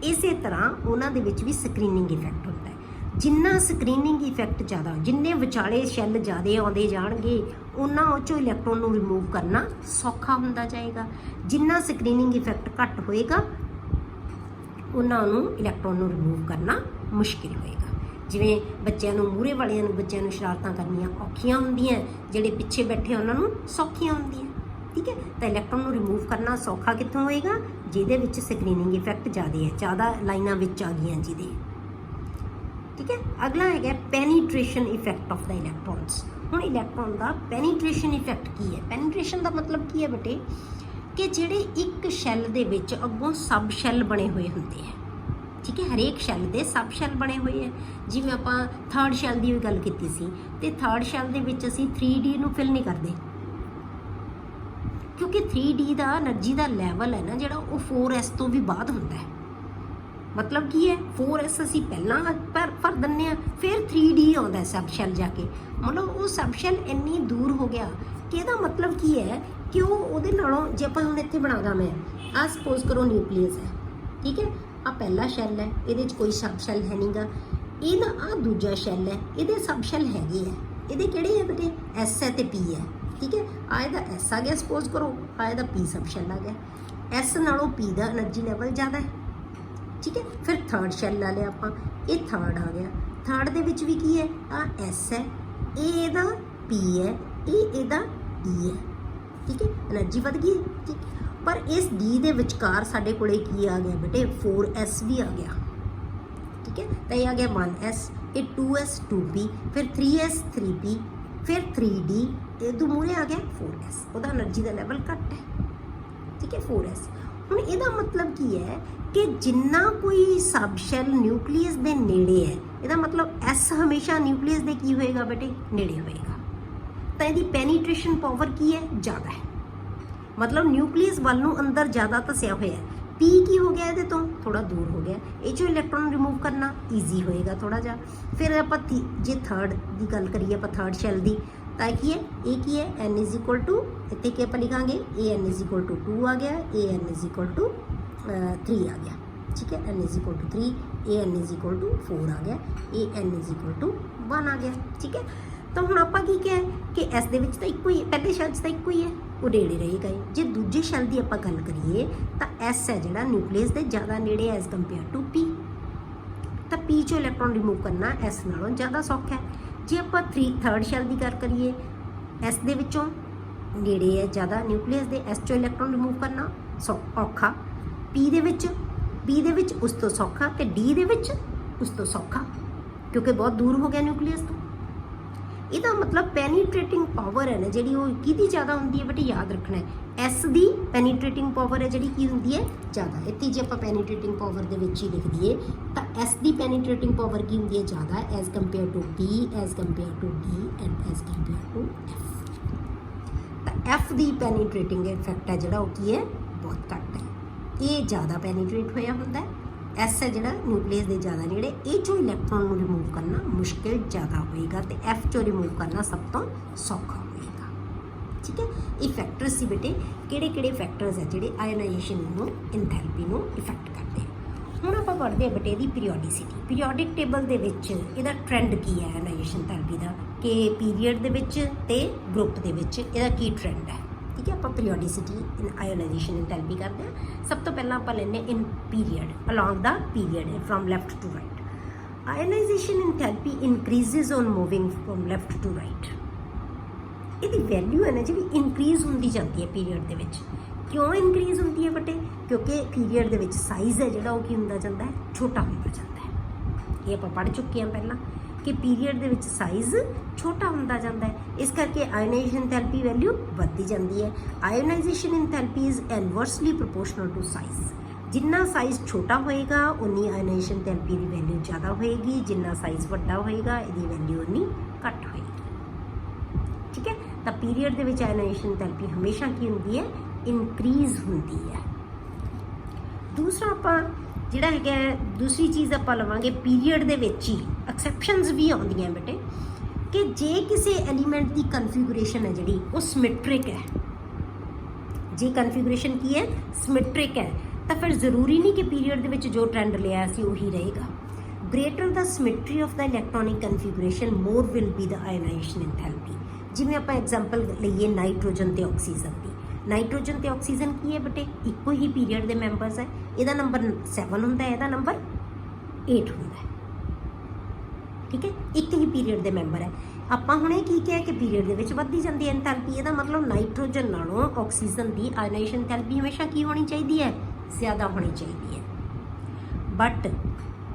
ਇਸੇ ਤਰ੍ਹਾਂ ਉਹਨਾਂ ਦੇ ਵਿੱਚ ਵੀ ਸਕਰੀਨਿੰਗ ਇਫੈਕਟ ਹੁੰਦਾ ਹੈ। ਜਿੰਨਾ ਸਕਰੀਨਿੰਗ ਇਫੈਕਟ ਜ਼ਿਆਦਾ, ਜਿੰਨੇ ਵਿਚਾਲੇ ਸ਼ੈਲ ਜ਼ਿਆਦਾ ਆਉਂਦੇ ਜਾਣਗੇ ਉਹਨਾਂ ਉਹ 'ਚੋਂ ਇਲੈਕਟ੍ਰੋਨ ਨੂੰ ਰਿਮੂਵ ਕਰਨਾ ਸੌਖਾ ਹੁੰਦਾ ਜਾਏਗਾ। ਜਿੰਨਾ ਸਕਰੀਨਿੰਗ ਇਫੈਕਟ ਘੱਟ ਹੋਏਗਾ ਉਹਨਾਂ ਨੂੰ ਇਲੈਕਟ੍ਰੋਨ ਨੂੰ ਰਿਮੂਵ ਕਰਨਾ ਮੁਸ਼ਕਿਲ ਹੋਏਗਾ। ਜਿਵੇਂ ਬੱਚਿਆਂ ਨੂੰ ਮੂਹਰੇ ਵਾਲਿਆਂ ਨੂੰ ਬੱਚਿਆਂ ਨੂੰ ਸ਼ਰਾਰਤਾਂ ਕਰਨੀਆਂ ਔਖੀਆਂ ਹੁੰਦੀਆਂ, ਜਿਹੜੇ ਪਿੱਛੇ ਬੈਠੇ ਉਹਨਾਂ ਨੂੰ ਸੌਖੀਆਂ ਹੁੰਦੀਆਂ। ਠੀਕ ਹੈ। ਤਾਂ ਇਲੈਕਟ੍ਰੋਨ ਨੂੰ ਰਿਮੂਵ ਕਰਨਾ ਸੌਖਾ ਕਿੱਥੋਂ ਹੋਏਗਾ ਜਿਹਦੇ ਵਿੱਚ ਸਕਰੀਨਿੰਗ ਇਫੈਕਟ ਜ਼ਿਆਦਾ ਹੈ, ਜ਼ਿਆਦਾ ਲਾਈਨਾਂ ਵਿੱਚ ਆ ਗਈਆਂ ਜਿਹਦੇ। ਠੀਕ ਹੈ। ਅਗਲਾ ਹੈਗਾ ਪੈਨੀਟ੍ਰੇਸ਼ਨ ਇਫੈਕਟ ਆਫ ਦਾ ਇਲੈਕਟ੍ਰੋਨਸ। ਹੁਣ ਇਲੈਕਟ੍ਰੋਨ ਦਾ ਪੈਨੀਟ੍ਰੇਸ਼ਨ ਇਫੈਕਟ ਕੀ ਹੈ? ਪੈਨੀਟ੍ਰੇਸ਼ਨ ਦਾ ਮਤਲਬ ਕੀ ਹੈ ਬੇਟੇ ਕਿ ਜਿਹੜੇ ਇੱਕ ਸ਼ੈਲ ਦੇ ਵਿੱਚ ਅੱਗੋਂ ਸਬ ਸ਼ੈਲ ਬਣੇ ਹੋਏ ਹੁੰਦੇ ਹੈ। ਠੀਕ ਹੈ। ਹਰੇਕ ਸ਼ੈਲ ਦੇ ਸਬ ਸ਼ੈਲ ਬਣੇ ਹੋਏ ਹੈ। ਜਿਵੇਂ ਆਪਾਂ ਥਰਡ ਸ਼ੈਲ ਦੀ ਵੀ ਗੱਲ ਕੀਤੀ ਸੀ, ਤੇ ਥਰਡ ਸ਼ੈਲ ਦੇ ਵਿੱਚ ਅਸੀਂ 3D ਨੂੰ ਫਿਲ ਨਹੀਂ ਕਰਦੇ ਕਿਉਂਕਿ 3D ਦਾ એનર્ਜੀ ਦਾ ਲੈਵਲ ਹੈ ਨਾ ਜਿਹੜਾ ਉਹ 4s ਤੋਂ ਵੀ ਬਾਅਦ ਹੁੰਦਾ ਹੈ। ਮਤਲਬ ਕੀ ਹੈ 4s ਅਸੀਂ ਪਹਿਲਾਂ ਭਰ ਦਿੰਦੇ ਹਾਂ, ਫਿਰ 3D ਆਉਂਦਾ ਸਬ ਸ਼ੈਲ ਜਾ ਕੇ। ਮਤਲਬ ਉਹ ਸਬ ਸ਼ੈਲ ਇੰਨੀ ਦੂਰ ਹੋ ਗਿਆ ਕਿ ਇਹਦਾ ਮਤਲਬ ਕੀ ਹੈ ਕਿ ਉਹ ਉਹਦੇ ਨਾਲੋਂ ਜੇ ਆਪਾਂ ਹੁਣ ਇੱਥੇ ਬਣਾਦਾ ਮੈਂ ਆਹ ਸਪੋਜ਼ ਕਰੋ ਨਿਊਕਲੀਅਸ ਹੈ। ਠੀਕ ਹੈ। ਆਹ ਪਹਿਲਾ ਸ਼ੈਲ ਹੈ, ਇਹਦੇ 'ਚ ਕੋਈ ਸਬ ਸ਼ੈਲ ਹੈ ਨਹੀਂਗਾ। ਇਹਦਾ ਆਹ ਦੂਜਾ ਸ਼ੈਲ ਹੈ, ਇਹਦੇ ਸਬ ਸ਼ੈਲ ਹੈਗੇ ਹੈ। ਇਹਦੇ ਕਿਹੜੇ ਹੈ ਬੇਟੇ S ਹੈ ਤੇ P ਹੈ। ਠੀਕ ਹੈ। ਆ ਇਹਦਾ S ਆ ਗਿਆ ਸਪੋਜ਼ ਕਰੋ, ਆ ਇਹਦਾ P ਸਬ ਸ਼ੈਲ ਆ ਗਿਆ। S ਨਾਲੋਂ P ਦਾ એનર્ਜੀ ਲੈਵਲ ਜ਼ਿਆਦਾ ਹੈ। ਠੀਕ ਹੈ। ਫਿਰ ਥਰਡ ਸ਼ੈਲ ਲਾ ਲਿਆ ਆਪਾਂ, ਇਹ ਥਰਡ ਆ ਗਿਆ। ਥਰਡ ਦੇ ਵਿੱਚ ਵੀ ਕੀ ਹੈ ਆ S ਹੈ, ਇਹ ਇਹਦਾ P ਹੈ, ਇਹ ਇਹਦਾ D ਹੈ। ਠੀਕ ਹੈ। એનર્ਜੀ ਵੱਧ ਗਈ। ਠੀਕ। ਪਰ ਇਸ D ਦੇ ਵਿਚਕਾਰ ਸਾਡੇ ਕੋਲੇ ਕੀ ਆ ਗਿਆ ਬੇਟੇ 4s ਵੀ ਆ ਗਿਆ। ਠੀਕ ਹੈ। ਤਾਂ ਇਹ ਆ ਗਿਆ 1s, ਇਹ 2s 2p, ਫਿਰ 3s 3p, ਫਿਰ 3d, ਇਹ ਤੋਂ ਮੂਹਰੇ ਆ ਗਿਆ 4s। ਉਹਦਾ એનર્ਜੀ ਦਾ ਲੈਵਲ ਘੱਟ ਹੈ। ਠੀਕ ਹੈ। 4s। ਹੁਣ ਇਹਦਾ ਮਤਲਬ ਕੀ ਹੈ ਕਿ ਜਿੰਨਾ ਕੋਈ ਸਬ ਸ਼ੈਲ ਨਿਊਕਲੀਅਸ ਦੇ ਨੇੜੇ ਹੈ, ਇਹਦਾ ਮਤਲਬ S ਹਮੇਸ਼ਾ ਨਿਊਕਲੀਅਸ ਦੇ ਕੀ ਹੋਏਗਾ ਬੇਟੇ ਨੇੜੇ ਹੋਏਗਾ। ਤਾਂ ਇਹਦੀ ਪੈਨੀਟ੍ਰੇਸ਼ਨ ਪਾਵਰ ਕੀ ਹੈ ਜ਼ਿਆਦਾ ਹੈ। ਮਤਲਬ ਨਿਊਕਲੀਅਸ ਵੱਲ ਨੂੰ ਅੰਦਰ ਜ਼ਿਆਦਾ ਧਸਿਆ ਹੋਇਆ ਹੈ। P ਕੀ ਹੋ ਗਿਆ ਇਹਦੇ ਤੋਂ ਥੋੜਾ ਦੂਰ ਹੋ ਗਿਆ, ਇਹ ਚੋਂ ਇਲੈਕਟ੍ਰੋਨ ਰਿਮੂਵ ਕਰਨਾ ਈਜ਼ੀ ਹੋਏਗਾ ਥੋੜਾ ਜਿਹਾ। ਫਿਰ ਆਪਾਂ ਜੇ ਥਰਡ ਦੀ ਗੱਲ ਕਰੀਏ ਆਪਾਂ ਥਰਡ ਸ਼ੈਲ ਦੀ, ਤਾਂ ਕੀ ਹੈ ਇਹ ਕੀ ਹੈ n = ਇੱਥੇ ਕੀ ਆਪਾਂ ਲਿਖਾਂਗੇ an = 2 ਆ ਗਿਆ, an = 3 ਆ ਗਿਆ। ਠੀਕ ਹੈ। n = 3, an = 4 ਆ ਗਿਆ, an = 1 ਆ ਗਿਆ। ਠੀਕ ਹੈ। ਤਾਂ ਹੁਣ ਆਪਾਂ ਕੀ ਕਿਹਾ ਕਿ S ਦੇ ਵਿੱਚ ਤਾਂ ਇੱਕੋ ਹੀ ਪਹਿਲੇ ਸ਼ੈਲ 'ਚ ਤਾਂ ਇੱਕੋ ਹੀ ਹੈ, ਉਹ ਨੇੜੇ ਰਹੇਗਾ ਹੀ। ਜੇ ਦੂਜੇ ਸ਼ੈਲ ਦੀ ਆਪਾਂ ਗੱਲ ਕਰੀਏ ਤਾਂ S ਹੈ ਜਿਹੜਾ ਨਿਊਕਲੀਅਸ ਦੇ ਜ਼ਿਆਦਾ ਨੇੜੇ ਐਜ਼ ਕੰਪੇਅਰ ਟੂ P। ਤਾਂ P 'ਚੋਂ ਇਲੈਕਟ੍ਰੋਨ ਰਿਮੂਵ ਕਰਨਾ S ਨਾਲੋਂ ਜ਼ਿਆਦਾ ਸੌਖਾ ਹੈ। ਜੇ ਆਪਾਂ ਥਰਡ ਸ਼ੈਲ ਦੀ ਗੱਲ ਕਰੀਏ S ਦੇ ਵਿੱਚੋਂ ਨੇੜੇ ਹੈ ਜ਼ਿਆਦਾ ਨਿਊਕਲੀਅਸ ਦੇ, S ਚੋਂ ਇਲੈਕਟ੍ਰੋਨ ਰਿਮੂਵ ਕਰਨਾ ਔਖਾ, P ਦੇ ਵਿੱਚ ਉਸ ਤੋਂ ਸੌਖਾ, ਤੇ D ਦੇ ਵਿੱਚ ਉਸ ਤੋਂ ਸੌਖਾ, ਕਿਉਂਕਿ ਬਹੁਤ ਦੂਰ ਹੋ ਗਿਆ ਨਿਊਕਲੀਅਸ ਤੋਂ। ਇਹਦਾ ਮਤਲਬ ਪੈਨੀਟ੍ਰੇਟਿੰਗ ਪਾਵਰ ਹੈ ਨਾ ਜਿਹੜੀ, ਉਹ ਕਿਹਦੀ ਜ਼ਿਆਦਾ ਹੁੰਦੀ ਹੈ ਬੇਟੇ, ਯਾਦ ਰੱਖਣਾ ਹੈ S ਦੀ ਪੈਨੀਟ੍ਰੇਟਿੰਗ ਪਾਵਰ ਹੈ ਜਿਹੜੀ ਕੀ ਹੁੰਦੀ ਹੈ, ਜ਼ਿਆਦਾ। ਇੱਥੇ ਜੇ ਆਪਾਂ ਪੈਨੀਟ੍ਰੇਟਿੰਗ ਪਾਵਰ ਦੇ ਵਿੱਚ ਹੀ ਲਿਖ ਦਈਏ ਤਾਂ S ਦੀ ਪੈਨੀਟ੍ਰੇਟਿੰਗ ਪਾਵਰ ਕੀ ਹੁੰਦੀ ਹੈ, ਜ਼ਿਆਦਾ, as compare to B, as compare to D and as compare to F। ਤਾਂ F ਦੀ ਪੈਨੀਟ੍ਰੇਟਿੰਗ ਇਫੈਕਟ ਹੈ ਜਿਹੜਾ, ਉਹ ਕੀ ਹੈ, ਬਹੁਤ ਘੱਟ ਹੈ। ਇਹ ਜ਼ਿਆਦਾ ਪੈਨੀਟ੍ਰੇਟ ਹੋਇਆ ਹੁੰਦਾ ਹੈ। S ਹੈ ਜਿਹੜਾ ਨਿਊਕਲੀਅਸ ਦੇ ਜ਼ਿਆਦਾ ਨੇੜੇ, ਇਹ ਚੋਂ ਇਲੈਕਟ੍ਰੋਨ ਨੂੰ ਰਿਮੂਵ ਕਰਨਾ ਮੁਸ਼ਕਿਲ ਜ਼ਿਆਦਾ ਹੋਏਗਾ, ਤੇ F ਚੋਂ ਰਿਮੂਵ ਕਰਨਾ ਸਭ ਤੋਂ ਸੌਖਾ ਹੋਏਗਾ। ਠੀਕ ਹੈ, ਇਹ ਫੈਕਟਰਸ ਸੀ ਬੇਟੇ, ਕਿਹੜੇ ਫੈਕਟਰਸ ਹੈ ਜਿਹੜੇ ਆਇਨਾਈਜੇਸ਼ਨ ਨੂੰ, ਇੰਥੈਲਪੀ ਨੂੰ ਇਫੈਕਟ ਕਰਦੇ ਆ। ਹੁਣ ਆਪਾਂ ਪੜ੍ਹਦੇ ਹਾਂ ਬੇਟੇ ਇਹਦੀ ਪੀਰੀਓਡਿਸਿਟੀ। ਪੀਰੀਓਡਿਕ ਟੇਬਲ ਦੇ ਵਿੱਚ ਇਹਦਾ ਟ੍ਰੈਂਡ ਕੀ ਹੈ ਆਇਨਾਈਜੇਸ਼ਨ ਥੈਰੇਪੀ ਦਾ, ਕਿ ਪੀਰੀਅਡ ਦੇ ਵਿੱਚ ਤੇ ਗਰੁੱਪ ਦੇ ਵਿੱਚ ਇਹਦਾ ਕੀ ਟ੍ਰੈਂਡ ਹੈ। ਠੀਕ ਹੈ, ਆਪਾਂ ਪੀਰੀਓਡਿਸਿਟੀ ਇਨ ਆਇਨਾਈਜੇਸ਼ਨ ਇੰਥੈਲਪੀ ਕਰਦੇ ਹਾਂ। ਸਭ ਤੋਂ ਪਹਿਲਾਂ ਆਪਾਂ ਲੈਂਦੇ in period, along the period from left to right. Ionization enthalpy increases on moving from left to right. ਇਹਦੀ ਵੈਲਿਊ ਹੈ ਨਾ ਜਿਹੜੀ, ਇਨਕਰੀਜ਼ ਹੁੰਦੀ ਜਾਂਦੀ ਹੈ ਪੀਰੀਅਡ ਦੇ ਵਿੱਚ। ਕਿਉਂ ਇਨਕਰੀਜ਼ ਹੁੰਦੀ ਹੈ ਬੇਟੇ, ਕਿਉਂਕਿ ਪੀਰੀਅਡ ਦੇ ਵਿੱਚ ਸਾਈਜ਼ ਹੈ ਜਿਹੜਾ, ਉਹ ਕੀ ਹੁੰਦਾ ਜਾਂਦਾ ਹੈ, ਛੋਟਾ ਹੁੰਦਾ ਜਾਂਦਾ ਹੈ। ਇਹ ਆਪਾਂ ਪੜ੍ਹ ਚੁੱਕੇ ਹਾਂ ਪਹਿਲਾਂ ਕਿ ਪੀਰੀਅਡ ਦੇ ਵਿੱਚ ਸਾਈਜ਼ ਛੋਟਾ ਹੁੰਦਾ ਜਾਂਦਾ ਹੈ, ਇਸ ਕਰਕੇ ਆਇਨਾਈਜੇਸ਼ਨ ਇੰਥੈਲਪੀ ਵੈਲਿਊ ਵੱਧਦੀ ਜਾਂਦੀ ਹੈ। Ionization enthalpy is inversely proportional to size. ਜਿੰਨਾ ਸਾਈਜ਼ ਛੋਟਾ ਹੋਏਗਾ ਉਨੀ ਆਇਨਾਈਜੇਸ਼ਨ ਇੰਥੈਲਪੀ ਦੀ ਵੈਲਿਊ ਜ਼ਿਆਦਾ ਹੋਏਗੀ, ਜਿੰਨਾ ਸਾਈਜ਼ ਵੱਡਾ ਹੋਏਗਾ ਇਹਦੀ ਵੈਲਿਊ ਉਨੀ ਘੱਟ ਹੋਏਗੀ। ਠੀਕ ਹੈ, ਤਾਂ ਪੀਰੀਅਡ ਦੇ ਵਿੱਚ ਆਇਨਾਈਜੇਸ਼ਨ ਇੰਥੈਲਪੀ ਹਮੇਸ਼ਾ ਕੀ ਹੁੰਦੀ ਹੈ, ਇਨਕਰੀਜ਼ ਹੁੰਦੀ ਹੈ। ਦੂਸਰਾ ਆਪਾਂ ਜਿਹੜਾ ਹੈਗਾ, ਦੂਸਰੀ ਚੀਜ਼ ਆਪਾਂ ਲਵਾਂਗੇ ਪੀਰੀਅਡ ਦੇ ਵਿੱਚ ਹੀ ਐਕਸੈਪਸ਼ਨਸ ਵੀ ਆਉਂਦੀਆਂ ਬੇਟੇ, ਕਿ ਜੇ ਕਿਸੇ ਐਲੀਮੈਂਟ ਦੀ ਕਨਫੀਗੂਰੇਸ਼ਨ ਹੈ ਜਿਹੜੀ, ਉਹ ਸਿਮੈਟ੍ਰਿਕ ਹੈ, ਜੇ ਕਨਫੀਗੂਰੇਸ਼ਨ ਕੀ ਹੈ, ਸਿਮੈਟ੍ਰਿਕ ਹੈ, ਤਾਂ ਫਿਰ ਜ਼ਰੂਰੀ ਨਹੀਂ ਕਿ ਪੀਰੀਅਡ ਦੇ ਵਿੱਚ ਜੋ ਟ੍ਰੈਂਡ ਲਿਆ ਸੀ ਉਹੀ ਰਹੇਗਾ। Greater the symmetry of the electronic configuration more will be the ionization enthalpy. ਜਿਵੇਂ ਆਪਾਂ ਐਗਜ਼ਾਮਪਲ ਲਈਏ ਨਾਈਟ੍ਰੋਜਨ ਤੇ ਆਕਸੀਜਨ ਦੀ। ਨਾਈਟ੍ਰੋਜਨ ਤੇ ਆਕਸੀਜਨ ਕੀ ਹੈ ਬੇਟੇ, ਇੱਕੋ ਹੀ ਪੀਰੀਅਡ ਦੇ ਮੈਂਬਰਸ ਹੈ। ਇਹਦਾ ਨੰਬਰ 7 ਹੁੰਦਾ ਹੈ, ਇਹਦਾ ਨੰਬਰ 8 ਹੁੰਦਾ ਹੈ। ਠੀਕ ਹੈ, ਇੱਕ ਹੀ ਪੀਰੀਅਡ ਦੇ ਮੈਂਬਰ ਹੈ। ਆਪਾਂ ਹੁਣ ਇਹ ਕੀ ਕਿਹਾ ਕਿ ਪੀਰੀਅਡ ਦੇ ਵਿੱਚ ਵੱਧਦੀ ਜਾਂਦੀ ਹੈ ਇੰਥੈਲਪੀ। ਇਹਦਾ ਮਤਲਬ ਨਾਈਟ੍ਰੋਜਨ ਨਾਲੋਂ ਆਕਸੀਜਨ ਦੀ ਆਇਨਾਈਜੇਸ਼ਨ ਇੰਥੈਲਪੀ ਹਮੇਸ਼ਾ ਕੀ ਹੋਣੀ ਚਾਹੀਦੀ ਹੈ, ਜ਼ਿਆਦਾ ਹੋਣੀ ਚਾਹੀਦੀ ਹੈ। ਬਟ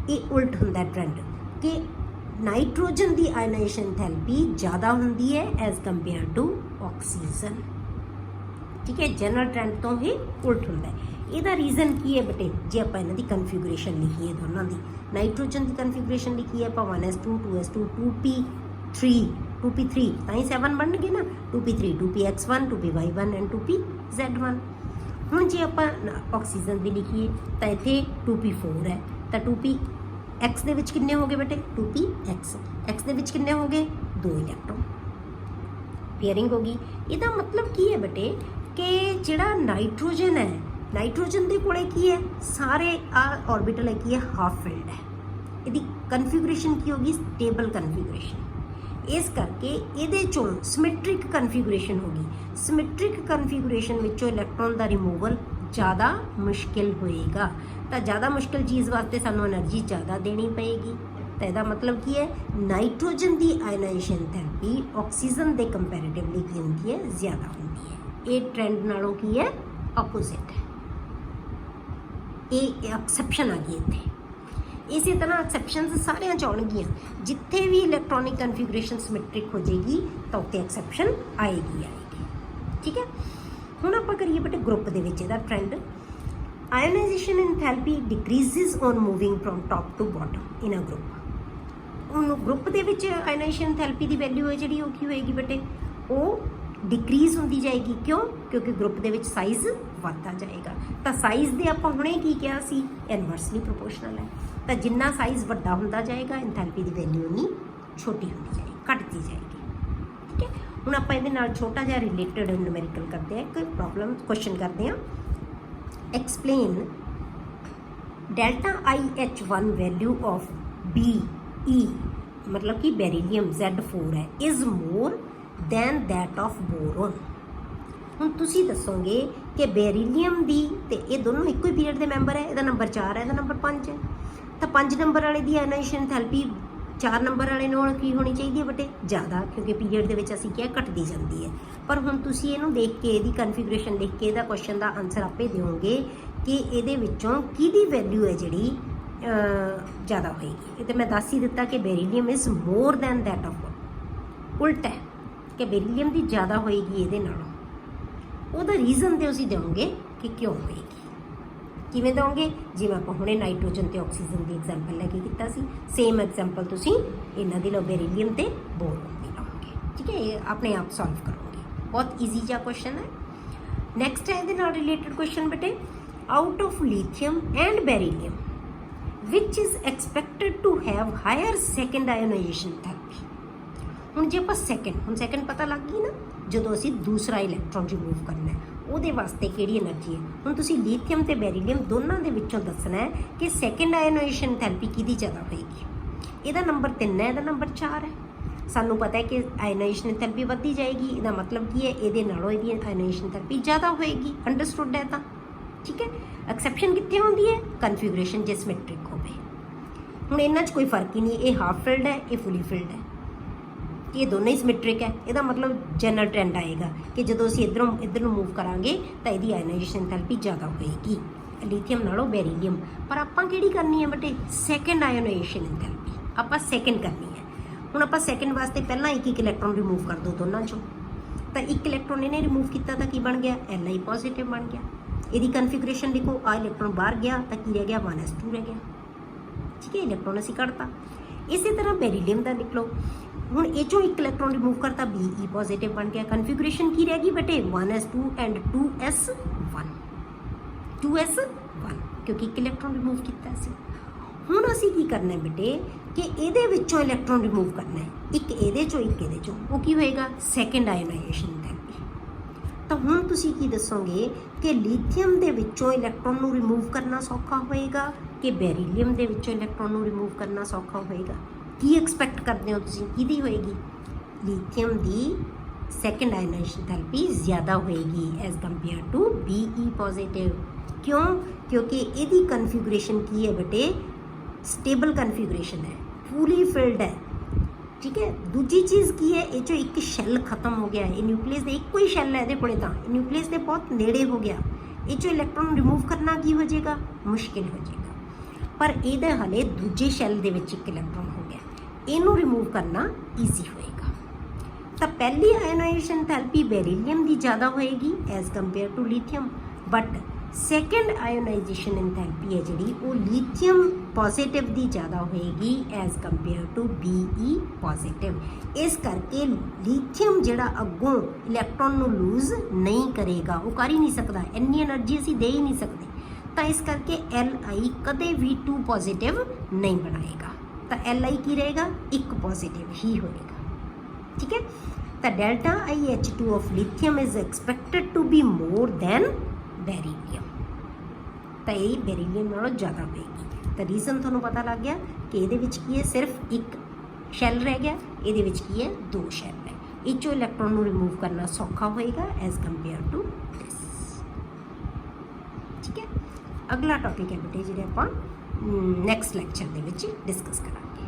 ਇਹ ਉਲਟ ਹੁੰਦਾ ਟ੍ਰੈਂਡ, ਕਿ ਨਾਈਟ੍ਰੋਜਨ ਦੀ ਆਇਨਾਈਜੇਸ਼ਨ ਇੰਥੈਲਪੀ ਜ਼ਿਆਦਾ ਹੁੰਦੀ ਹੈ ਐਜ਼ ਕੰਪੇਅਰ ਟੂ ਆਕਸੀਜਨ। ਠੀਕ ਹੈ, ਜਨਰਲ ਟ੍ਰੈਂਡ ਤੋਂ ਹੀ ਉਲਟ ਹੁੰਦਾ ਹੈ। ਇਹਦਾ ਰੀਜ਼ਨ ਕੀ ਹੈ ਬੇਟੇ, ਜੇ ਆਪਾਂ ਇਹਨਾਂ ਦੀ ਕਨਫੀਗੂਰੇਸ਼ਨ ਲਿਖੀਏ ਦੋਨਾਂ ਦੀ, ਨਾਈਟ੍ਰੋਜਨ ਦੀ ਕਨਫੀਗੂਰੇਸ਼ਨ ਲਿਖੀਏ ਆਪਾਂ 1s2 2s2 2p3 2p3, ਤਾਂ ਹੀ 7 ਬਣਨਗੇ ਨਾ, 2p3 2px1 2py1 and 2pz1। ਹੁਣ ਜੇ ਆਪਾਂ ਆਕਸੀਜਨ ਦੀ ਲਿਖੀਏ ਤਾਂ ਇੱਥੇ 2p4 ਹੈ, ਤਾਂ 2px ਦੇ ਵਿੱਚ ਕਿੰਨੇ ਹੋ ਗਏ ਬੇਟੇ, 2px, x ਦੇ ਵਿੱਚ ਕਿੰਨੇ ਹੋ ਗਏ, 2 ਇਲੈਕਟ੍ਰੋਨ, ਪੇਅਰਿੰਗ ਹੋ ਗਈ। ਇਹਦਾ ਮਤਲਬ ਕੀ ਹੈ ਬੇਟੇ, ਕਿ ਜਿਹੜਾ ਨਾਈਟ੍ਰੋਜਨ ਹੈ, ਨਾਈਟ੍ਰੋਜਨ ਦੇ ਕੋਲੇ ਕੀ ਹੈ, ਸਾਰੇ ਆਰਬਿਟਲ ਹੈ ਕੀ ਹੈ, ਹਾਫ ਫਿਲਡ ਹੈ। ਇਹਦੀ ਕਨਫੀਗੂਰੇਸ਼ਨ ਕੀ ਹੋਗੀ, ਸਟੇਬਲ ਕਨਫੀਗੂਰੇਸ਼ਨ। ਇਸ ਕਰਕੇ ਇਹਦੇ ਚੋਂ ਸਿਮੈਟ੍ਰਿਕ ਕਨਫੀਗੂਰੇਸ਼ਨ ਹੋਗੀ। ਸਿਮੈਟ੍ਰਿਕ ਕਨਫੀਗੂਰੇਸ਼ਨ ਵਿੱਚੋਂ ਇਲੈਕਟ੍ਰੋਨ ਦਾ ਰਿਮੂਵਲ ਜ਼ਿਆਦਾ ਮੁਸ਼ਕਿਲ ਹੋਏਗਾ। ਤਾਂ ਜ਼ਿਆਦਾ ਮੁਸ਼ਕਿਲ ਚੀਜ਼ ਵਾਸਤੇ ਸਾਨੂੰ એનર્ਜੀ ਜ਼ਿਆਦਾ ਦੇਣੀ ਪਏਗੀ। ਤਾਂ ਇਹਦਾ ਮਤਲਬ ਕੀ ਹੈ, ਨਾਈਟ੍ਰੋਜਨ ਦੀ ਆਇਨਾਈਜੇਸ਼ਨ ਥੈਰੇਪੀ ਆਕਸੀਜਨ ਦੇ ਕੰਪੈਰੀਟਿਵਲੀ ਕੀ ਹੁੰਦੀ ਹੈ, ਜ਼ਿਆਦਾ ਹੁੰਦੀ ਹੈ। ਇਹ ਟ੍ਰੈਂਡ ਨਾਲੋਂ ਕੀ ਹੈ, ਆਪੋਜ਼ਿਟ ਹੈ। ਇਹ ਐਕਸੈਪਸ਼ਨ ਆ ਗਈ ਇੱਥੇ। ਇਸੇ ਤਰ੍ਹਾਂ ਐਕਸੈਪਸ਼ਨਸ ਸਾਰਿਆਂ 'ਚ ਆਉਣਗੀਆਂ। ਜਿੱਥੇ ਵੀ ਇਲੈਕਟ੍ਰੋਨਿਕ ਕਨਫੀਗੂਰੇਸ਼ਨ ਸਿਮੈਟ੍ਰਿਕ ਹੋ ਜਾਏਗੀ ਤਾਂ ਉੱਥੇ ਐਕਸੈਪਸ਼ਨ ਆਏਗੀ। ਠੀਕ ਹੈ, ਹੁਣ ਆਪਾਂ ਕਰੀਏ ਬੇਟੇ ਗਰੁੱਪ ਦੇ ਵਿੱਚ ਇਹਦਾ trend. Ionization enthalpy decreases on moving from top to bottom in a group. ਹੁਣ ਗਰੁੱਪ ਦੇ ਵਿੱਚ ਆਇਨਾਈਜੇਸ਼ਨ ਇੰਥੈਲਪੀ ਦੀ ਵੈਲਿਊ ਹੈ ਜਿਹੜੀ, ਉਹ ਕੀ ਹੋਏਗੀ ਬੇਟੇ, ਉਹ ਡਿਕਰੀਜ਼ ਹੁੰਦੀ ਜਾਏਗੀ। ਕਿਉਂ, ਕਿਉਂਕਿ ਗਰੁੱਪ ਦੇ ਵਿੱਚ ਸਾਈਜ਼ ਵੱਧਦਾ ਜਾਏਗਾ। ਤਾਂ ਸਾਈਜ਼ ਦੇ ਆਪਾਂ ਹੁਣੇ ਕੀ ਕਿਹਾ ਸੀ, ਇਨਵਰਸਲੀ ਪ੍ਰੋਪੋਰਸ਼ਨਲ ਹੈ। ਤਾਂ ਜਿੰਨਾ ਸਾਈਜ਼ ਵੱਡਾ ਹੁੰਦਾ ਜਾਏਗਾ ਇੰਥੈਲਪੀ ਦੀ ਵੈਲਿਊ ਉਨੀ ਛੋਟੀ ਹੁੰਦੀ ਜਾਏਗੀ, ਘਟਦੀ ਜਾਏਗੀ। ਠੀਕ ਹੈ, ਹੁਣ ਆਪਾਂ ਇਹਦੇ ਨਾਲ ਛੋਟਾ ਜਿਹਾ ਰਿਲੇਟਡ ਨਿਊਮੈਰੀਕਲ ਕਰਦੇ ਹਾਂ, ਇੱਕ ਪ੍ਰੋਬਲਮ ਕੁਐਸਚਨ ਕਰਦੇ ਹਾਂ। Explain delta IH1 value of BE, ਮਤਲਬ ਕਿ ਬੈਰੀਲੀਅਮ Z4 ਹੈ, is more than that of boron. ਹੁਣ ਤੁਸੀਂ ਦੱਸੋਗੇ ਕਿ ਬੈਰੀਲੀਅਮ ਦੀ, ਤੇ ਇਹ ਦੋਨੋਂ ਇੱਕੋ ਹੀ ਪੀਰੀਅਡ ਦੇ ਮੈਂਬਰ ਹੈ, ਇਹਦਾ ਨੰਬਰ 4 ਹੈ, ਇਹਦਾ ਨੰਬਰ 5 ਹੈ। ਤਾਂ 5 ਨੰਬਰ ਵਾਲੇ ਦੀ ਆਇਨਾਈਜੇਸ਼ਨ ਥੈਰੇਪੀ 4 ਨੰਬਰ ਵਾਲੇ ਨਾਲ ਕੀ ਹੋਣੀ ਚਾਹੀਦੀ ਹੈ ਬੇਟੇ ਜ਼ਿਆਦਾ, ਕਿਉਂਕਿ ਪੀਰੀਅਡ ਦੇ ਵਿੱਚ ਅਸੀਂ ਕਿਹਾ ਘਟਦੀ ਜਾਂਦੀ ਹੈ। ਪਰ ਹੁਣ ਤੁਸੀਂ ਇਹਨੂੰ ਦੇਖ ਕੇ ਇਹਦੀ ਕਨਫੀਗਰੇਸ਼ਨ ਦੇਖ ਕੇ ਇਹਦਾ ਕੁਐਸਚਨ ਦਾ ਆਨਸਰ ਆਪੇ ਦਿਓਗੇ ਕਿ ਇਹਦੇ ਵਿੱਚੋਂ ਕਿਹਦੀ ਵੈਲਿਊ ਹੈ ਜਿਹੜੀ ਜ਼ਿਆਦਾ ਹੋਏਗੀ। ਇਹ ਤਾਂ ਮੈਂ ਦੱਸ ਹੀ ਦਿੱਤਾ ਕਿ beryllium is more than that of, ਉਲਟਾ ਹੈ ਕਿ ਬੈਰੀਲੀਅਮ ਦੀ ਜ਼ਿਆਦਾ ਹੋਏਗੀ ਇਹਦੇ ਨਾਲੋਂ। ਉਹਦਾ ਰੀਜ਼ਨ ਤੇ ਅਸੀਂ ਦੇਵਾਂਗੇ ਕਿ ਕਿਉਂ ਹੋਏਗੀ। ਕਿਵੇਂ ਦਵਾਂਗੇ? ਜਿਵੇਂ ਆਪਾਂ ਹੁਣੇ ਨਾਈਟ੍ਰੋਜਨ ਤੇ ਆਕਸੀਜਨ ਦੀ ਐਗਜ਼ਾਮਪਲ ਲੈ ਕੇ ਕੀਤਾ ਸੀ, ਸੇਮ ਐਗਜ਼ਾਮਪਲ ਤੁਸੀਂ ਇਹਨਾਂ ਦੀ ਲਓ ਬੈਰੀਲੀਅਮ ਤੇ ਬੋਰੋਨ ਦੀ ਲਓਗੇ। ਠੀਕ ਹੈ, ਇਹ ਆਪਣੇ ਆਪ ਸੋਲਵ ਕਰੋਗੇ। ਬਹੁਤ ਈਜ਼ੀ ਜਿਹਾ ਕੁਐਸਚਨ ਹੈ। ਨੈਕਸਟ ਹੈ ਇਹਦੇ ਨਾਲ ਰਿਲੇਟਡ ਕੁਐਸਚਨ ਬੇਟੇ, out of lithium and beryllium which is expected to have higher second ionization therapy। ਹੁਣ ਜੇ ਆਪਾਂ ਸੈਕਿੰਡ ਪਤਾ ਲੱਗ ਗਈ ਨਾ, ਜਦੋਂ ਅਸੀਂ ਦੂਸਰਾ ਇਲੈਕਟ੍ਰੋਨ ਰਿਮੂਵ ਕਰਨਾ ਹੈ ਉਹਦੇ ਵਾਸਤੇ ਕਿਹੜੀ એનર્ਜੀ ਹੈ। ਹੁਣ ਤੁਸੀਂ ਲਿਥੀਅਮ ਤੇ ਬੈਰੀਲੀਅਮ ਦੋਨਾਂ ਦੇ ਵਿੱਚੋਂ ਦੱਸਣਾ ਹੈ ਕਿ ਸੈਕਿੰਡ ਆਇਓਨਾਈਜੇਸ਼ਨ ਥੈਰੇਪੀ ਕਿਹਦੀ ਜ਼ਿਆਦਾ ਹੋਏਗੀ। ਇਹਦਾ ਨੰਬਰ 3 ਹੈ, ਇਹਦਾ ਨੰਬਰ 4 ਹੈ। ਸਾਨੂੰ ਪਤਾ ਹੈ ਕਿ ਆਇਓਨਾਈਜੇਸ਼ਨ ਥੈਰੇਪੀ ਵੱਧਦੀ ਜਾਏਗੀ, ਇਹਦਾ ਮਤਲਬ ਕੀ ਹੈ ਇਹਦੇ ਨਾਲੋਂ ਇਹਦੀ ਆਇਓਨਾਈਜੇਸ਼ਨ ਥੈਰੇਪੀ ਜ਼ਿਆਦਾ ਹੋਏਗੀ। ਅੰਡਰਸਟੂਡ ਹੈ ਤਾਂ ਠੀਕ ਹੈ। ਐਕਸੈਪਸ਼ਨ ਕਿੱਥੇ ਹੁੰਦੀ ਹੈ? ਕਨਫੀਗਰੇਸ਼ਨ ਜੇ ਸਿਮੈਟ੍ਰਿਕ ਹੋਵੇ। ਹੁਣ ਇਹਨਾਂ 'ਚ ਕੋਈ ਫਰਕ ਹੀ ਨਹੀਂ, ਇਹ ਹਾਫ ਫਿਲਡ ਹੈ, ਇਹ ਫੁੱਲੀ ਫਿਲਡ ਹੈ, ਇਹ ਦੋਨੇ ਹੀ ਸਿਮੈਟ੍ਰਿਕ ਹੈ। ਇਹਦਾ ਮਤਲਬ ਜਨਰਲ ਟ੍ਰੈਂਡ ਆਏਗਾ ਕਿ ਜਦੋਂ ਅਸੀਂ ਇੱਧਰ ਨੂੰ ਮੂਵ ਕਰਾਂਗੇ ਤਾਂ ਇਹਦੀ ਆਇਓਨਾਈਜੇਸ਼ਨ ਥੈਰੇਪੀ ਜ਼ਿਆਦਾ ਹੋਏਗੀ ਲਿਥੀਅਮ ਨਾਲੋਂ ਬੈਰੀਲੀਅਮ। ਪਰ ਆਪਾਂ ਕਿਹੜੀ ਕਰਨੀ ਹੈ ਬੇਟੇ? ਸੈਕਿੰਡ ਆਇਓਨਾਈਜੇਸ਼ਨ ਥੈਰੇਪੀ ਆਪਾਂ ਸੈਕਿੰਡ ਕਰਨੀ ਹੈ। ਹੁਣ ਆਪਾਂ ਸੈਕਿੰਡ ਵਾਸਤੇ ਪਹਿਲਾਂ ਇੱਕ ਇਲੈਕਟ੍ਰੋਨ ਰਿਮੂਵ ਕਰ ਦਿਓ ਦੋਨਾਂ 'ਚੋਂ, ਤਾਂ ਇੱਕ ਇਲੈਕਟ੍ਰੋਨ ਇਹਨੇ ਰਿਮੂਵ ਕੀਤਾ ਤਾਂ ਕੀ ਬਣ ਗਿਆ? Li ਪੋਜ਼ਿਟਿਵ ਬਣ ਗਿਆ। ਇਹਦੀ ਕਨਫੀਗਰੇਸ਼ਨ ਲਿਖੋ, ਆ ਇਲੈਕਟ੍ਰੋਨ ਬਾਹਰ ਗਿਆ ਤਾਂ ਕੀ ਰਹਿ ਗਿਆ? 1s2 ਰਹਿ ਗਿਆ। ਠੀਕ ਹੈ, ਇਲੈਕਟ੍ਰੋਨ ਅਸੀਂ ਕੱਢਤਾ। ਇਸੇ ਤਰ੍ਹਾਂ ਬੈਰੀਲੀਅਮ ਦਾ ਲਿਖ ਲਓ। ਹੁਣ ਇਹ 'ਚੋਂ ਇੱਕ ਇਲੈਕਟ੍ਰੋਨ ਰਿਮੂਵ ਕਰਤਾ, Be ਪੋਜ਼ਿਟਿਵ ਬਣ ਗਿਆ। ਕਨਫੀਗਰੇਸ਼ਨ ਕੀ ਰਹਿ ਗਈ ਬੇਟੇ? 1s2 ਐਂਡ 2s1 ਕਿਉਂਕਿ ਇੱਕ ਇਲੈਕਟ੍ਰੋਨ ਰਿਮੂਵ ਕੀਤਾ ਸੀ। ਹੁਣ ਅਸੀਂ ਕੀ ਕਰਨਾ ਹੈ ਬੇਟੇ ਕਿ ਇਹਦੇ ਵਿੱਚੋਂ ਇਲੈਕਟ੍ਰੋਨ ਰਿਮੂਵ ਕਰਨਾ ਹੈ, ਇੱਕ ਇਹਦੇ 'ਚੋਂ ਇੱਕ ਇਹਦੇ 'ਚੋਂ। ਉਹ ਕੀ ਹੋਏਗਾ? Second ionization therapy. ਤਾਂ ਹੁਣ ਤੁਸੀਂ ਕੀ ਦੱਸੋਗੇ ਕਿ ਲਿਥੀਅਮ ਦੇ ਵਿੱਚੋਂ ਇਲੈਕਟ੍ਰੋਨ ਨੂੰ ਰਿਮੂਵ ਕਰਨਾ ਸੌਖਾ ਹੋਏਗਾ ਕਿ ਬੈਰੀਲੀਅਮ ਦੇ ਵਿੱਚੋਂ ਇਲੈਕਟ੍ਰੋਨ ਨੂੰ ਰਿਮੂਵ ਕਰਨਾ ਸੌਖਾ ਹੋਏਗਾ? ਕੀ ਐਕਸਪੈਕਟ ਕਰਦੇ ਹੋ ਤੁਸੀਂ ਕਿਹਦੀ ਹੋਏਗੀ? ਲਿਥੀਅਮ ਦੀ ਸੈਕਿੰਡ ਆਇਓਨਾਈਜੇਸ਼ਨ ਥੈਰੇਪੀ ਜ਼ਿਆਦਾ ਹੋਏਗੀ as compare to Be positive. ਕਿਉਂ? ਕਿਉਂਕਿ ਇਹਦੀ ਕਨਫੀਗਰੇਸ਼ਨ ਕੀ ਹੈ ਬੇਟੇ? ਸਟੇਬਲ ਕਨਫੀਗਰੇਸ਼ਨ ਹੈ, ਫੁਲੀ ਫਿਲਡ ਹੈ। ਠੀਕ ਹੈ। ਦੂਜੀ ਚੀਜ਼ ਕੀ ਹੈ? ਇਹ 'ਚੋਂ ਇੱਕ ਸ਼ੈੱਲ ਖਤਮ ਹੋ ਗਿਆ। ਇਹ ਨਿਊਕਲੀਅਸ ਦੇ ਇੱਕੋ ਹੀ ਸ਼ੈੱਲ ਹੈ ਇਹਦੇ ਕੋਲੇ, ਤਾਂ ਨਿਊਕਲੀਅਸ ਦੇ ਬਹੁਤ ਨੇੜੇ ਹੋ ਗਿਆ। ਇਹ 'ਚੋਂ ਇਲੈਕਟ੍ਰੋਨ ਰਿਮੂਵ ਕਰਨਾ ਕੀ ਹੋ ਜਾਏਗਾ? ਮੁਸ਼ਕਿਲ ਹੋ ਜਾਏਗਾ। ਪਰ ਇਹਦੇ ਹਾਲੇ ਦੂਜੇ ਸ਼ੈੱਲ ਦੇ ਵਿੱਚ ਇੱਕ ਇਲੈਕਟ੍ਰੋਨ ਹੋ ਗਿਆ, ਇਹਨੂੰ ਰਿਮੂਵ ਕਰਨਾ ਈਜ਼ੀ ਹੋਏਗਾ। ਤਾਂ ਪਹਿਲੀ ਆਇਓਨਾਈਜੇਸ਼ਨ ਥੈਰੇਪੀ ਬੈਰੀਲੀਅਮ ਦੀ ਜ਼ਿਆਦਾ ਹੋਏਗੀ as compare to lithium, but second ionization therapy ਹੈ ਜਿਹੜੀ ਉਹ ਲਿਥੀਅਮ ਪੋਜ਼ਿਟਿਵ ਦੀ ਜ਼ਿਆਦਾ ਹੋਏਗੀ as compare to Be positive. ਇਸ ਕਰਕੇ ਲਿਥੀਅਮ ਜਿਹੜਾ ਅੱਗੋਂ ਇਲੈਕਟ੍ਰੋਨ ਨੂੰ ਲੂਜ਼ ਨਹੀਂ ਕਰੇਗਾ, ਉਹ ਕਰ ਹੀ ਨਹੀਂ ਸਕਦਾ, ਇੰਨੀ એનર્ਜੀ ਅਸੀਂ ਦੇ ਹੀ ਨਹੀਂ ਸਕਦੇ। ਤਾਂ ਇਸ ਕਰਕੇ Li ਕਦੇ ਵੀ 2 ਪੋਜ਼ਿਟਿਵ ਨਹੀਂ ਬਣਾਏਗਾ, ਤਾਂ Li ਕੀ ਰਹੇਗਾ? 1 ਪੋਜ਼ਿਟਿਵ ਹੀ ਹੋਏਗਾ। ਠੀਕ ਹੈ। ਤਾਂ delta IH2 of lithium is expected to be more than beryllium. ਤਾਂ ਇਹ ਬੈਰੀਲੀਅਮ ਨਾਲੋਂ ਜ਼ਿਆਦਾ ਹੋਏਗੀ। ਤਾਂ ਰੀਜ਼ਨ ਤੁਹਾਨੂੰ ਪਤਾ ਲੱਗ ਗਿਆ ਕਿ ਇਹਦੇ ਵਿੱਚ ਕੀ ਹੈ? ਸਿਰਫ ਇੱਕ ਸ਼ੈੱਲ ਰਹਿ ਗਿਆ, ਇਹਦੇ ਵਿੱਚ ਕੀ ਹੈ? 2 ਸ਼ੈੱਲ ਹੈ। ਇਹ 'ਚੋਂ ਇਲੈਕਟ੍ਰੋਨ ਨੂੰ ਰਿਮੂਵ ਕਰਨਾ ਸੌਖਾ ਹੋਏਗਾ ਐਜ਼ ਕੰਪੇਅਰ ਟੂ ਦਿਸ। ਠੀਕ ਹੈ। ਅਗਲਾ ਟੌਪਿਕ ਹੈ ਬੇਟੇ ਜਿਹੜੇ ਆਪਾਂ ਨੈਕਸਟ ਲੈਕਚਰ ਦੇ ਵਿੱਚ ਡਿਸਕਸ ਕਰਾਂਗੇ।